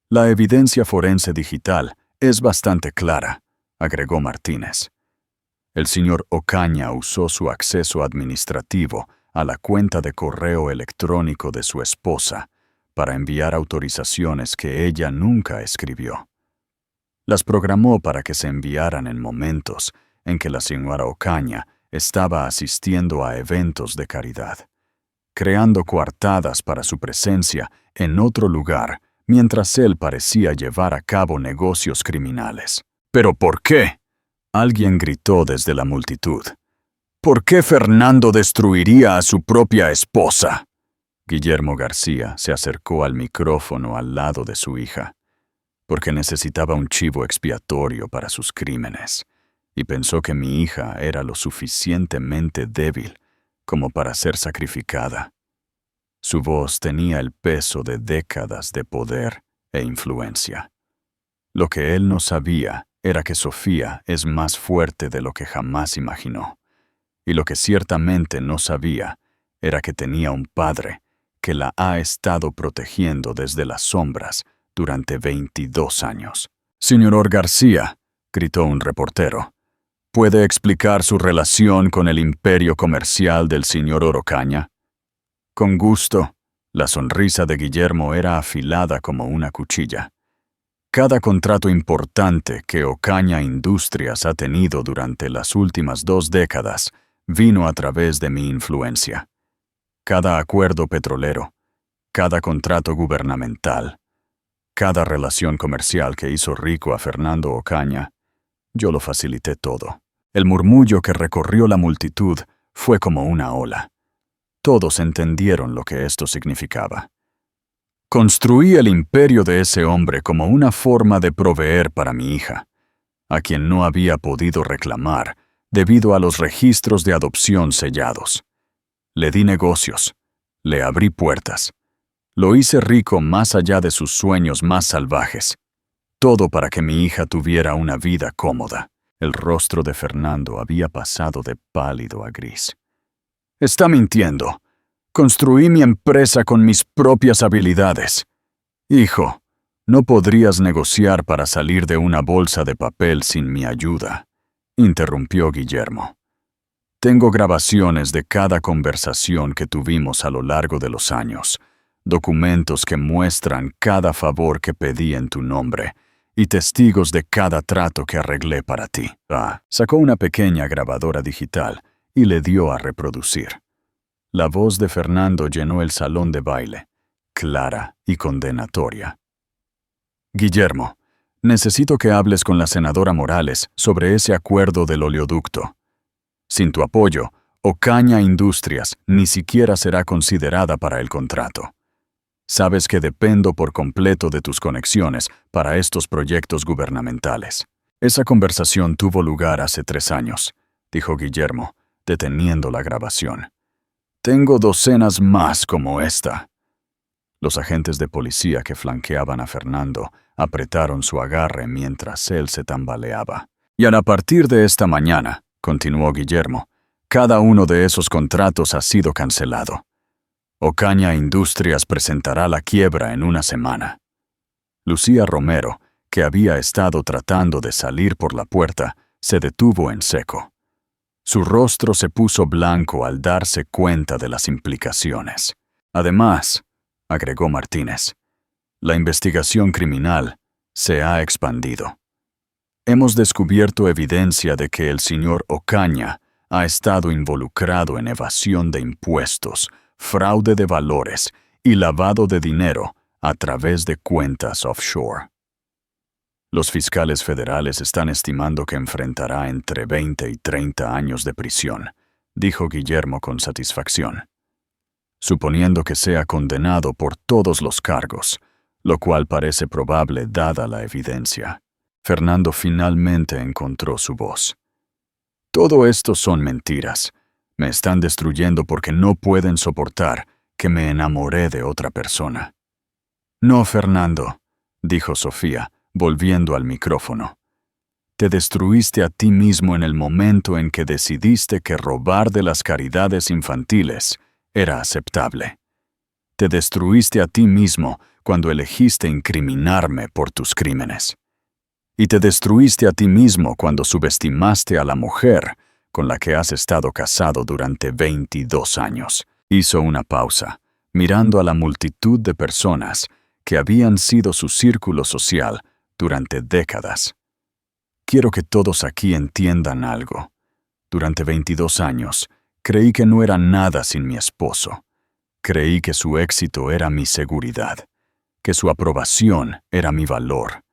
La evidencia forense digital es bastante clara», agregó Martínez. «El señor Ocaña usó su acceso administrativo a la cuenta de correo electrónico de su esposa para enviar autorizaciones que ella nunca escribió. Las programó para que se enviaran en momentos en que la señora Ocaña estaba asistiendo a eventos de caridad, creando coartadas para su presencia en otro lugar mientras él parecía llevar a cabo negocios criminales. ¿Pero por qué?, alguien gritó desde la multitud. ¿Por qué Fernando destruiría a su propia esposa? Guillermo García se acercó al micrófono al lado de su hija, porque necesitaba un chivo expiatorio para sus crímenes, y pensó que mi hija era lo suficientemente débil como para ser sacrificada. Su voz tenía el peso de décadas de poder e influencia. Lo que él no sabía era que Sofía es más fuerte de lo que jamás imaginó. Y lo que ciertamente no sabía era que tenía un padre que la ha estado protegiendo desde las sombras durante 22 años. «Señor García», gritó un reportero, ¿puede explicar su relación con el imperio comercial del señor Ocaña? Con gusto. La sonrisa de Guillermo era afilada como una cuchilla. Cada contrato importante que Ocaña Industrias ha tenido durante las últimas 2 décadas vino a través de mi influencia. Cada acuerdo petrolero, cada contrato gubernamental, cada relación comercial que hizo rico a Fernando Ocaña, yo lo facilité todo. El murmullo que recorrió la multitud fue como una ola. Todos entendieron lo que esto significaba. Construí el imperio de ese hombre como una forma de proveer para mi hija, a quien no había podido reclamar debido a los registros de adopción sellados. Le di negocios, le abrí puertas. Lo hice rico más allá de sus sueños más salvajes. Todo para que mi hija tuviera una vida cómoda. El rostro de Fernando había pasado de pálido a gris. «Está mintiendo. Construí mi empresa con mis propias habilidades. Hijo, no podrías negociar para salir de una bolsa de papel sin mi ayuda», interrumpió Guillermo. «Tengo grabaciones de cada conversación que tuvimos a lo largo de los años, documentos que muestran cada favor que pedí en tu nombre y testigos de cada trato que arreglé para ti». Sacó una pequeña grabadora digital y le dio a reproducir. La voz de Fernando llenó el salón de baile, clara y condenatoria. «Guillermo, necesito que hables con la senadora Morales sobre ese acuerdo del oleoducto. Sin tu apoyo, Ocaña Industrias ni siquiera será considerada para el contrato. Sabes que dependo por completo de tus conexiones para estos proyectos gubernamentales». «Esa conversación tuvo lugar hace 3 años», dijo Guillermo, deteniendo la grabación. «Tengo docenas más como esta». Los agentes de policía que flanqueaban a Fernando apretaron su agarre mientras él se tambaleaba. «Y a partir de esta mañana», continuó Guillermo, «cada uno de esos contratos ha sido cancelado. Ocaña Industrias presentará la quiebra en una semana». Lucía Romero, que había estado tratando de salir por la puerta, se detuvo en seco. Su rostro se puso blanco al darse cuenta de las implicaciones. «Además», agregó Martínez, «la investigación criminal se ha expandido. Hemos descubierto evidencia de que el señor Ocaña ha estado involucrado en evasión de impuestos, fraude de valores y lavado de dinero a través de cuentas offshore. Los fiscales federales están estimando que enfrentará entre 20 y 30 años de prisión», dijo Guillermo con satisfacción. «Suponiendo que sea condenado por todos los cargos, lo cual parece probable dada la evidencia». Fernando finalmente encontró su voz. «Todo esto son mentiras. Me están destruyendo porque no pueden soportar que me enamoré de otra persona». «No, Fernando», dijo Sofía, volviendo al micrófono. «Te destruiste a ti mismo en el momento en que decidiste que robar de las caridades infantiles era aceptable. Te destruiste a ti mismo cuando elegiste incriminarme por tus crímenes. Y te destruiste a ti mismo cuando subestimaste a la mujer con la que has estado casado durante 22 años. Hizo una pausa, mirando a la multitud de personas que habían sido su círculo social durante décadas. Quiero que todos aquí entiendan algo. Durante 22 años, creí que no era nada sin mi esposo. Creí que su éxito era mi seguridad, que su aprobación era mi valor,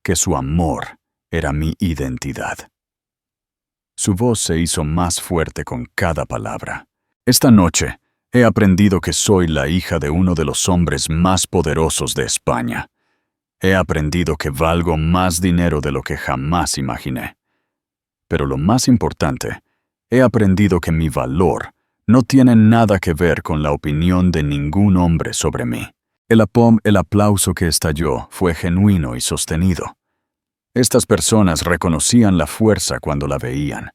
que su amor era mi identidad. Su voz se hizo más fuerte con cada palabra. Esta noche, he aprendido que soy la hija de uno de los hombres más poderosos de España. He aprendido que valgo más dinero de lo que jamás imaginé. Pero lo más importante, he aprendido que mi valor no tiene nada que ver con la opinión de ningún hombre sobre mí. El aplauso que estalló fue genuino y sostenido. Estas personas reconocían la fuerza cuando la veían,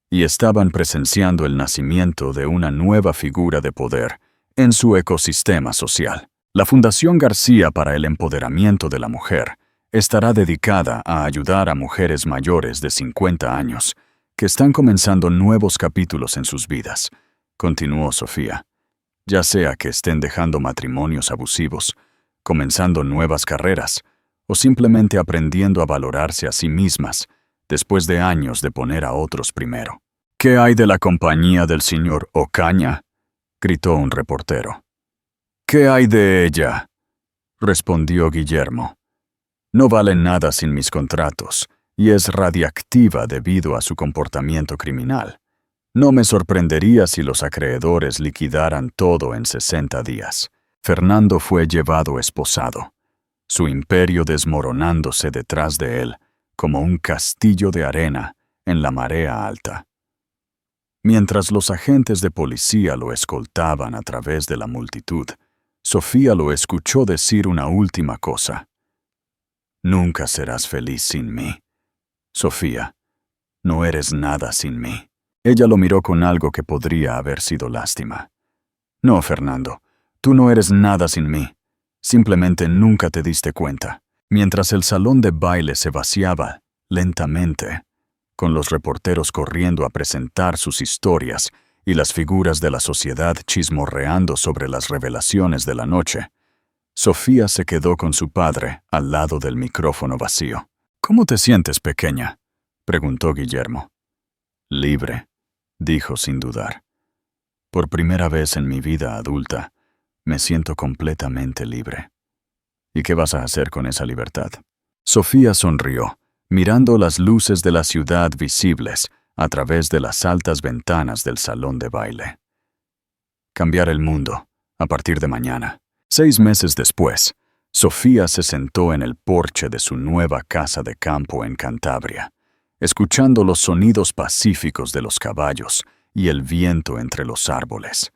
y estaban presenciando el nacimiento de una nueva figura de poder en su ecosistema social. La Fundación García para el Empoderamiento de la Mujer estará dedicada a ayudar a mujeres mayores de 50 años que están comenzando nuevos capítulos en sus vidas, continuó Sofía. Ya sea que estén dejando matrimonios abusivos, comenzando nuevas carreras, o simplemente aprendiendo a valorarse a sí mismas después de años de poner a otros primero. ¿Qué hay de la compañía del señor Ocaña?, gritó un reportero. ¿Qué hay de ella?, respondió Guillermo. No vale nada sin mis contratos, y es radiactiva debido a su comportamiento criminal. No me sorprendería si los acreedores liquidaran todo en 60 días. Fernando fue llevado esposado, su imperio desmoronándose detrás de él como un castillo de arena en la marea alta. Mientras los agentes de policía lo escoltaban a través de la multitud, Sofía lo escuchó decir una última cosa. Nunca serás feliz sin mí. Sofía, no eres nada sin mí. Ella lo miró con algo que podría haber sido lástima. No, Fernando, tú no eres nada sin mí. Simplemente nunca te diste cuenta. Mientras el salón de baile se vaciaba, lentamente, con los reporteros corriendo a presentar sus historias y las figuras de la sociedad chismorreando sobre las revelaciones de la noche, Sofía se quedó con su padre al lado del micrófono vacío. ¿Cómo te sientes, pequeña?, preguntó Guillermo. Libre, dijo sin dudar. Por primera vez en mi vida adulta, me siento completamente libre. ¿Y qué vas a hacer con esa libertad? Sofía sonrió, mirando las luces de la ciudad visibles a través de las altas ventanas del salón de baile. Cambiar el mundo, a partir de mañana. 6 meses después, Sofía se sentó en el porche de su nueva casa de campo en Cantabria, escuchando los sonidos pacíficos de los caballos y el viento entre los árboles.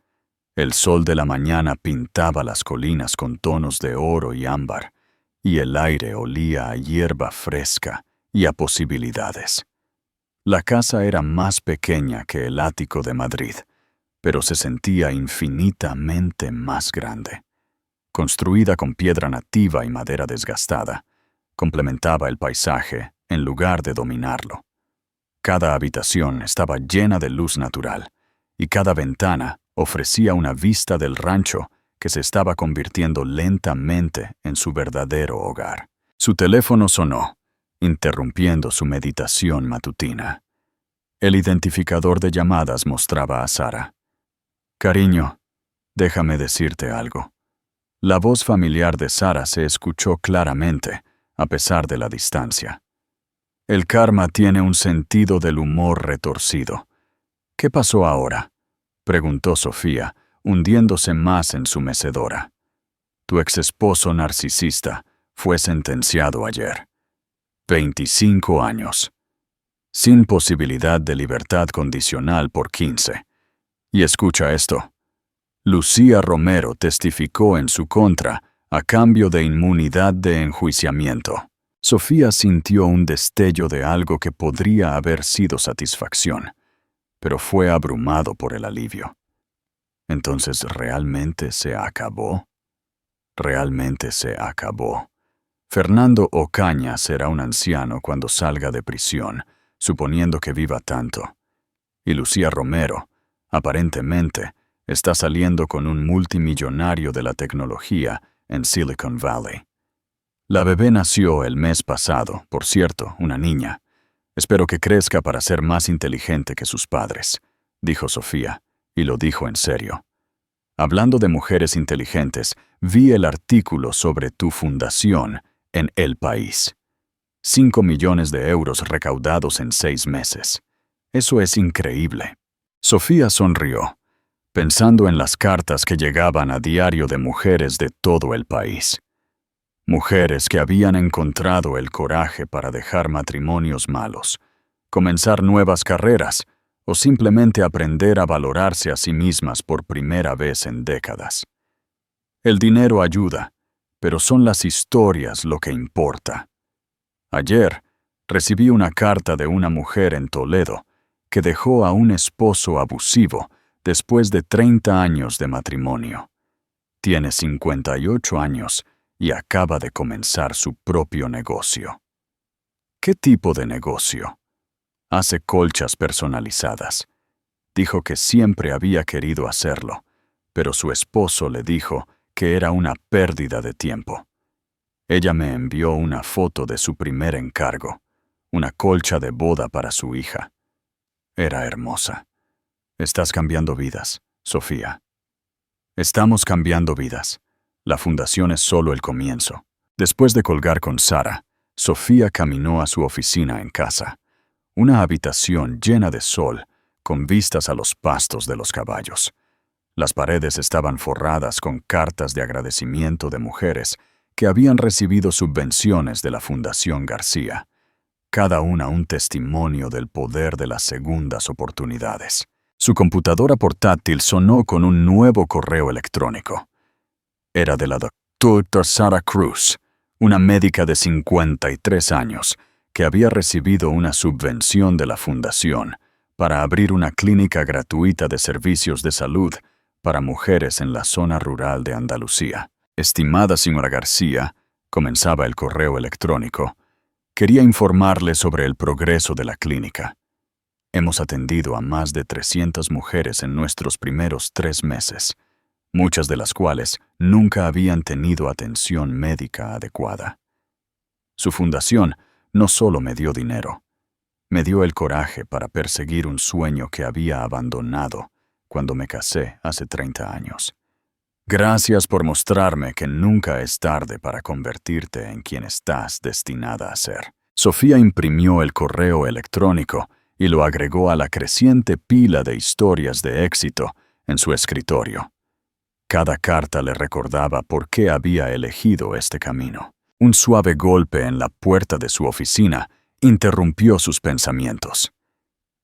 El sol de la mañana pintaba las colinas con tonos de oro y ámbar, y el aire olía a hierba fresca y a posibilidades. La casa era más pequeña que el ático de Madrid, pero se sentía infinitamente más grande. Construida con piedra nativa y madera desgastada, complementaba el paisaje en lugar de dominarlo. Cada habitación estaba llena de luz natural, y cada ventana ofrecía una vista del rancho que se estaba convirtiendo lentamente en su verdadero hogar. Su teléfono sonó, interrumpiendo su meditación matutina. El identificador de llamadas mostraba a Sara. «Cariño, déjame decirte algo». La voz familiar de Sara se escuchó claramente, a pesar de la distancia. El karma tiene un sentido del humor retorcido. ¿Qué pasó ahora?, preguntó Sofía, hundiéndose más en su mecedora. Tu exesposo narcisista fue sentenciado ayer. 25 años. Sin posibilidad de libertad condicional por 15. Y escucha esto. Lucía Romero testificó en su contra a cambio de inmunidad de enjuiciamiento. Sofía sintió un destello de algo que podría haber sido satisfacción, pero fue abrumado por el alivio. Entonces, ¿realmente se acabó? Realmente se acabó. Fernando Ocaña será un anciano cuando salga de prisión, suponiendo que viva tanto. y Lucía Romero, aparentemente, está saliendo con un multimillonario de la tecnología en Silicon Valley. La bebé nació el mes pasado, por cierto, una niña. Espero que crezca para ser más inteligente que sus padres, dijo Sofía, y lo dijo en serio. Hablando de mujeres inteligentes, vi el artículo sobre tu fundación en El País. 5 millones de euros recaudados en 6 meses. Eso es increíble. Sofía sonrió, pensando en las cartas que llegaban a diario de mujeres de todo el país. Mujeres que habían encontrado el coraje para dejar matrimonios malos, comenzar nuevas carreras o simplemente aprender a valorarse a sí mismas por primera vez en décadas. El dinero ayuda, pero son las historias lo que importa. Ayer recibí una carta de una mujer en Toledo que dejó a un esposo abusivo después de 30 años de matrimonio. Tiene 58 años y acaba de comenzar su propio negocio. ¿Qué tipo de negocio? Hace colchas personalizadas. Dijo que siempre había querido hacerlo, pero su esposo le dijo que era una pérdida de tiempo. Ella me envió una foto de su primer encargo, una colcha de boda para su hija. Era hermosa. Estás cambiando vidas, Sofía. Estamos cambiando vidas. La fundación es solo el comienzo. Después de colgar con Sara, Sofía caminó a su oficina en casa. Una habitación llena de sol, con vistas a los pastos de los caballos. Las paredes estaban forradas con cartas de agradecimiento de mujeres que habían recibido subvenciones de la Fundación García. Cada una un testimonio del poder de las segundas oportunidades. Su computadora portátil sonó con un nuevo correo electrónico. Era de la doctora Sara Cruz, una médica de 53 años, que había recibido una subvención de la Fundación para abrir una clínica gratuita de servicios de salud para mujeres en la zona rural de Andalucía. Estimada señora García, comenzaba el correo electrónico, quería informarle sobre el progreso de la clínica. Hemos atendido a más de 300 mujeres en nuestros primeros 3 meses, muchas de las cuales nunca habían tenido atención médica adecuada. Su fundación no solo me dio dinero, me dio el coraje para perseguir un sueño que había abandonado cuando me casé hace 30 años. Gracias por mostrarme que nunca es tarde para convertirte en quien estás destinada a ser. Sofía imprimió el correo electrónico y lo agregó a la creciente pila de historias de éxito en su escritorio. Cada carta le recordaba por qué había elegido este camino. Un suave golpe en la puerta de su oficina interrumpió sus pensamientos.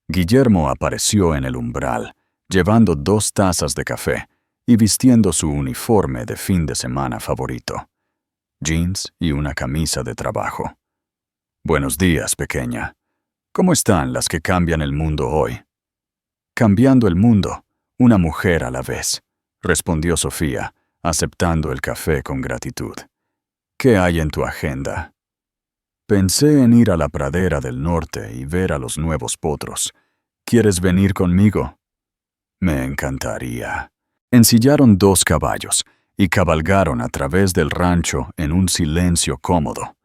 Guillermo apareció en el umbral, llevando 2 tazas de café y vistiendo su uniforme de fin de semana favorito, jeans y una camisa de trabajo. Buenos días, pequeña. ¿Cómo están las que cambian el mundo hoy? Cambiando el mundo, una mujer a la vez, respondió Sofía, aceptando el café con gratitud. ¿Qué hay en tu agenda? Pensé en ir a la pradera del norte y ver a los nuevos potros. ¿Quieres venir conmigo? Me encantaría. Ensillaron 2 caballos y cabalgaron a través del rancho en un silencio cómodo.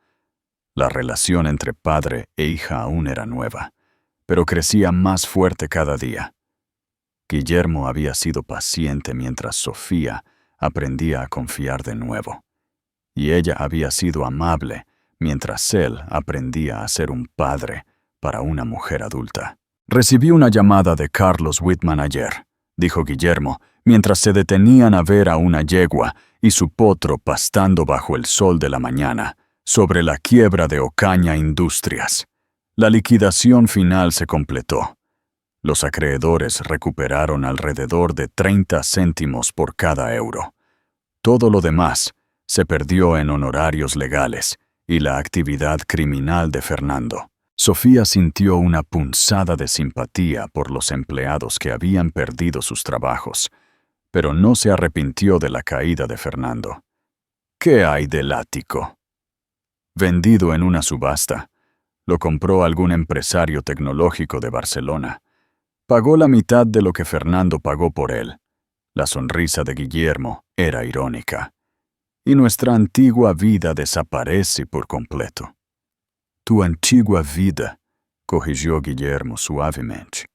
La relación entre padre e hija aún era nueva, pero crecía más fuerte cada día. Guillermo había sido paciente mientras Sofía aprendía a confiar de nuevo, y ella había sido amable mientras él aprendía a ser un padre para una mujer adulta. Recibí una llamada de Carlos Whitman ayer, dijo Guillermo, mientras se detenían a ver a una yegua y su potro pastando bajo el sol de la mañana, sobre la quiebra de Ocaña Industrias. La liquidación final se completó. Los acreedores recuperaron alrededor de 30 céntimos por cada euro. Todo lo demás se perdió en honorarios legales y la actividad criminal de Fernando. Sofía sintió una punzada de simpatía por los empleados que habían perdido sus trabajos, pero no se arrepintió de la caída de Fernando. ¿Qué hay del ático? Vendido en una subasta, lo compró algún empresario tecnológico de Barcelona. Pagó la mitad de lo que Fernando pagó por él. La sonrisa de Guillermo era irónica. Y nuestra antigua vida desaparece por completo. Tu antigua vida, corrigió Guillermo suavemente.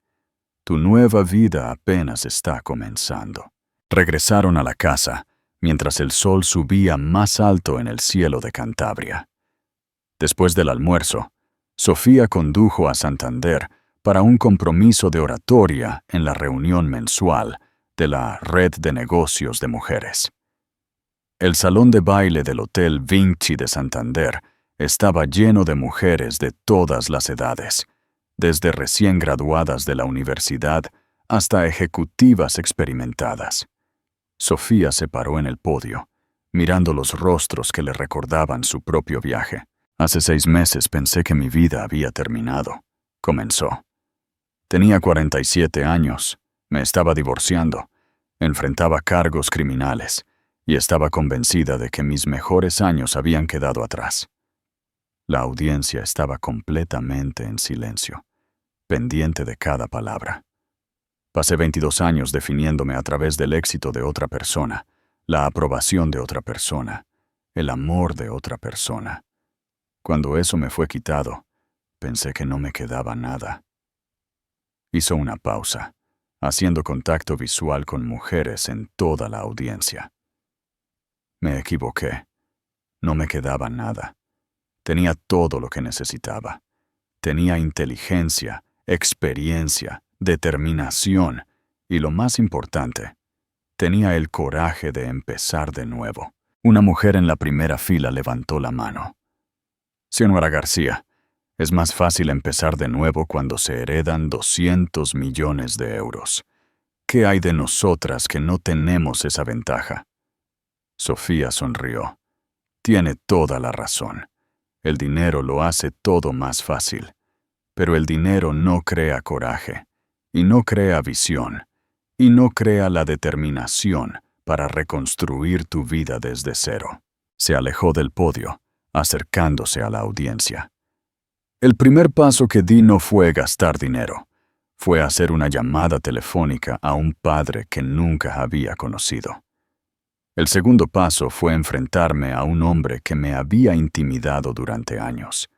Tu nueva vida apenas está comenzando. Regresaron a la casa, mientras el sol subía más alto en el cielo de Cantabria. Después del almuerzo, Sofía condujo a Santander para un compromiso de oratoria en la reunión mensual de la Red de Negocios de Mujeres. El salón de baile del Hotel Vinci de Santander estaba lleno de mujeres de todas las edades, desde recién graduadas de la universidad hasta ejecutivas experimentadas. Sofía se paró en el podio, mirando los rostros que le recordaban su propio viaje. Hace 6 meses pensé que mi vida había terminado, comenzó. Tenía 47 años, me estaba divorciando, enfrentaba cargos criminales y estaba convencida de que mis mejores años habían quedado atrás. La audiencia estaba completamente en silencio, pendiente de cada palabra. Pasé 22 años definiéndome a través del éxito de otra persona, la aprobación de otra persona, el amor de otra persona. Cuando eso me fue quitado, pensé que no me quedaba nada. Hizo una pausa, haciendo contacto visual con mujeres en toda la audiencia. Me equivoqué. No me quedaba nada. Tenía todo lo que necesitaba. Tenía inteligencia, experiencia, determinación y, lo más importante, tenía el coraje de empezar de nuevo. Una mujer en la primera fila levantó la mano. Señora García, es más fácil empezar de nuevo cuando se heredan 200 millones de euros. ¿Qué hay de nosotras que no tenemos esa ventaja? Sofía sonrió. Tiene toda la razón. El dinero lo hace todo más fácil. Pero el dinero no crea coraje, y no crea visión, y no crea la determinación para reconstruir tu vida desde cero. Se alejó del podio, acercándose a la audiencia. El primer paso que di no fue gastar dinero. Fue hacer una llamada telefónica a un padre que nunca había conocido. El segundo paso fue enfrentarme a un hombre que me había intimidado durante años.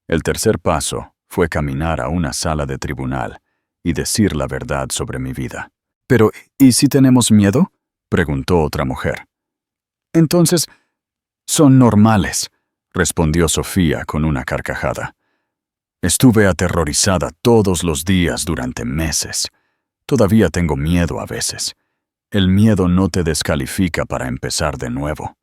El tercer paso fue caminar a una sala de tribunal y decir la verdad sobre mi vida. «Pero, ¿y si tenemos miedo?», preguntó otra mujer. «Entonces, son normales», respondió Sofía con una carcajada. Estuve aterrorizada todos los días durante meses. Todavía tengo miedo a veces. El miedo no te descalifica para empezar de nuevo.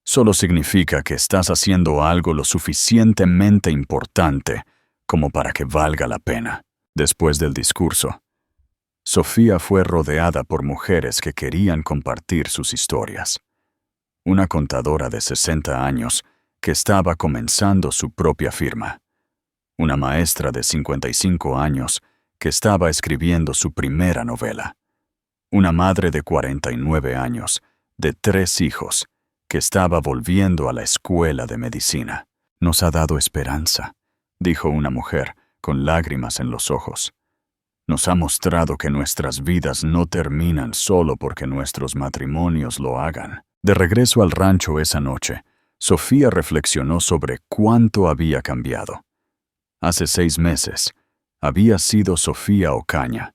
Solo significa que estás haciendo algo lo suficientemente importante como para que valga la pena. Después del discurso, Sofía fue rodeada por mujeres que querían compartir sus historias. Una contadora de 60 años que estaba comenzando su propia firma. Una maestra de 55 años que estaba escribiendo su primera novela. Una madre de 49 años, de 3 hijos, que estaba volviendo a la escuela de medicina. «Nos ha dado esperanza», dijo una mujer, con lágrimas en los ojos. «Nos ha mostrado que nuestras vidas no terminan solo porque nuestros matrimonios lo hagan». De regreso al rancho esa noche, Sofía reflexionó sobre cuánto había cambiado. Hace 6 meses, había sido Sofía Ocaña,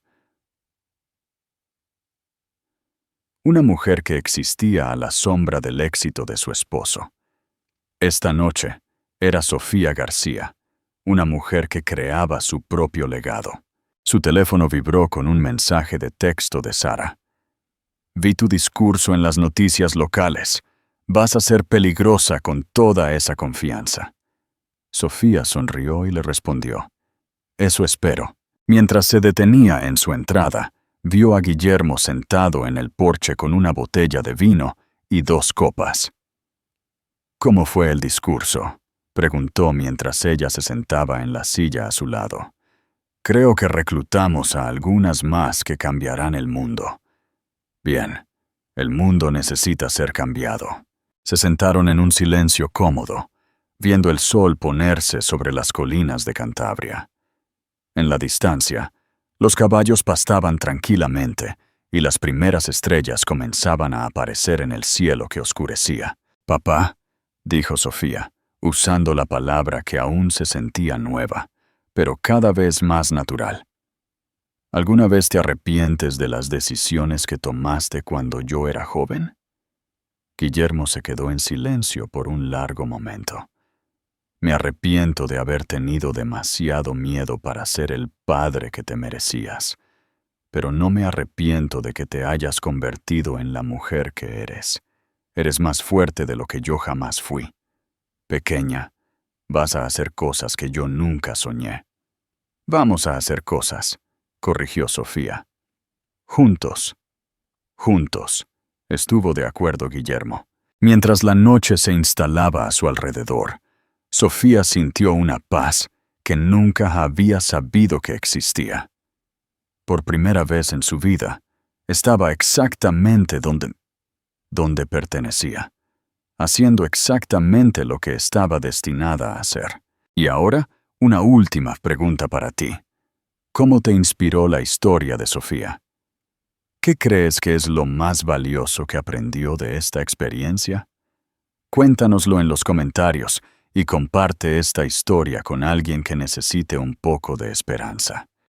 una mujer que existía a la sombra del éxito de su esposo. Esta noche, era Sofía García, una mujer que creaba su propio legado. Su teléfono vibró con un mensaje de texto de Sara. «Vi tu discurso en las noticias locales. Vas a ser peligrosa con toda esa confianza». Sofía sonrió y le respondió: «Eso espero». Mientras se detenía en su entrada, vio a Guillermo sentado en el porche con una botella de vino y 2 copas. «¿Cómo fue el discurso?», preguntó mientras ella se sentaba en la silla a su lado. «Creo que reclutamos a algunas más que cambiarán el mundo». «Bien, el mundo necesita ser cambiado». Se sentaron en un silencio cómodo, viendo el sol ponerse sobre las colinas de Cantabria. En la distancia, Los caballos pastaban tranquilamente y las primeras estrellas comenzaban a aparecer en el cielo que oscurecía. «Papá», dijo Sofía, usando la palabra que aún se sentía nueva, pero cada vez más natural. ¿Alguna vez te arrepientes de las decisiones que tomaste cuando yo era joven? Guillermo se quedó en silencio por un largo momento. Me arrepiento de haber tenido demasiado miedo para ser el padre que te merecías, pero no me arrepiento de que te hayas convertido en la mujer que eres. Eres más fuerte de lo que yo jamás fui. Pequeña, vas a hacer cosas que yo nunca soñé. Vamos a hacer cosas, corrigió Sofía. Juntos. Juntos, estuvo de acuerdo Guillermo. Mientras la noche se instalaba a su alrededor, Sofía sintió una paz que nunca había sabido que existía. Por primera vez en su vida, estaba exactamente donde pertenecía, haciendo exactamente lo que estaba destinada a hacer. Y ahora, una última pregunta para ti. ¿Cómo te inspiró la historia de Sofía? ¿Qué crees que es lo más valioso que aprendió de esta experiencia? Cuéntanoslo en los comentarios y comparte esta historia con alguien que necesite un poco de esperanza.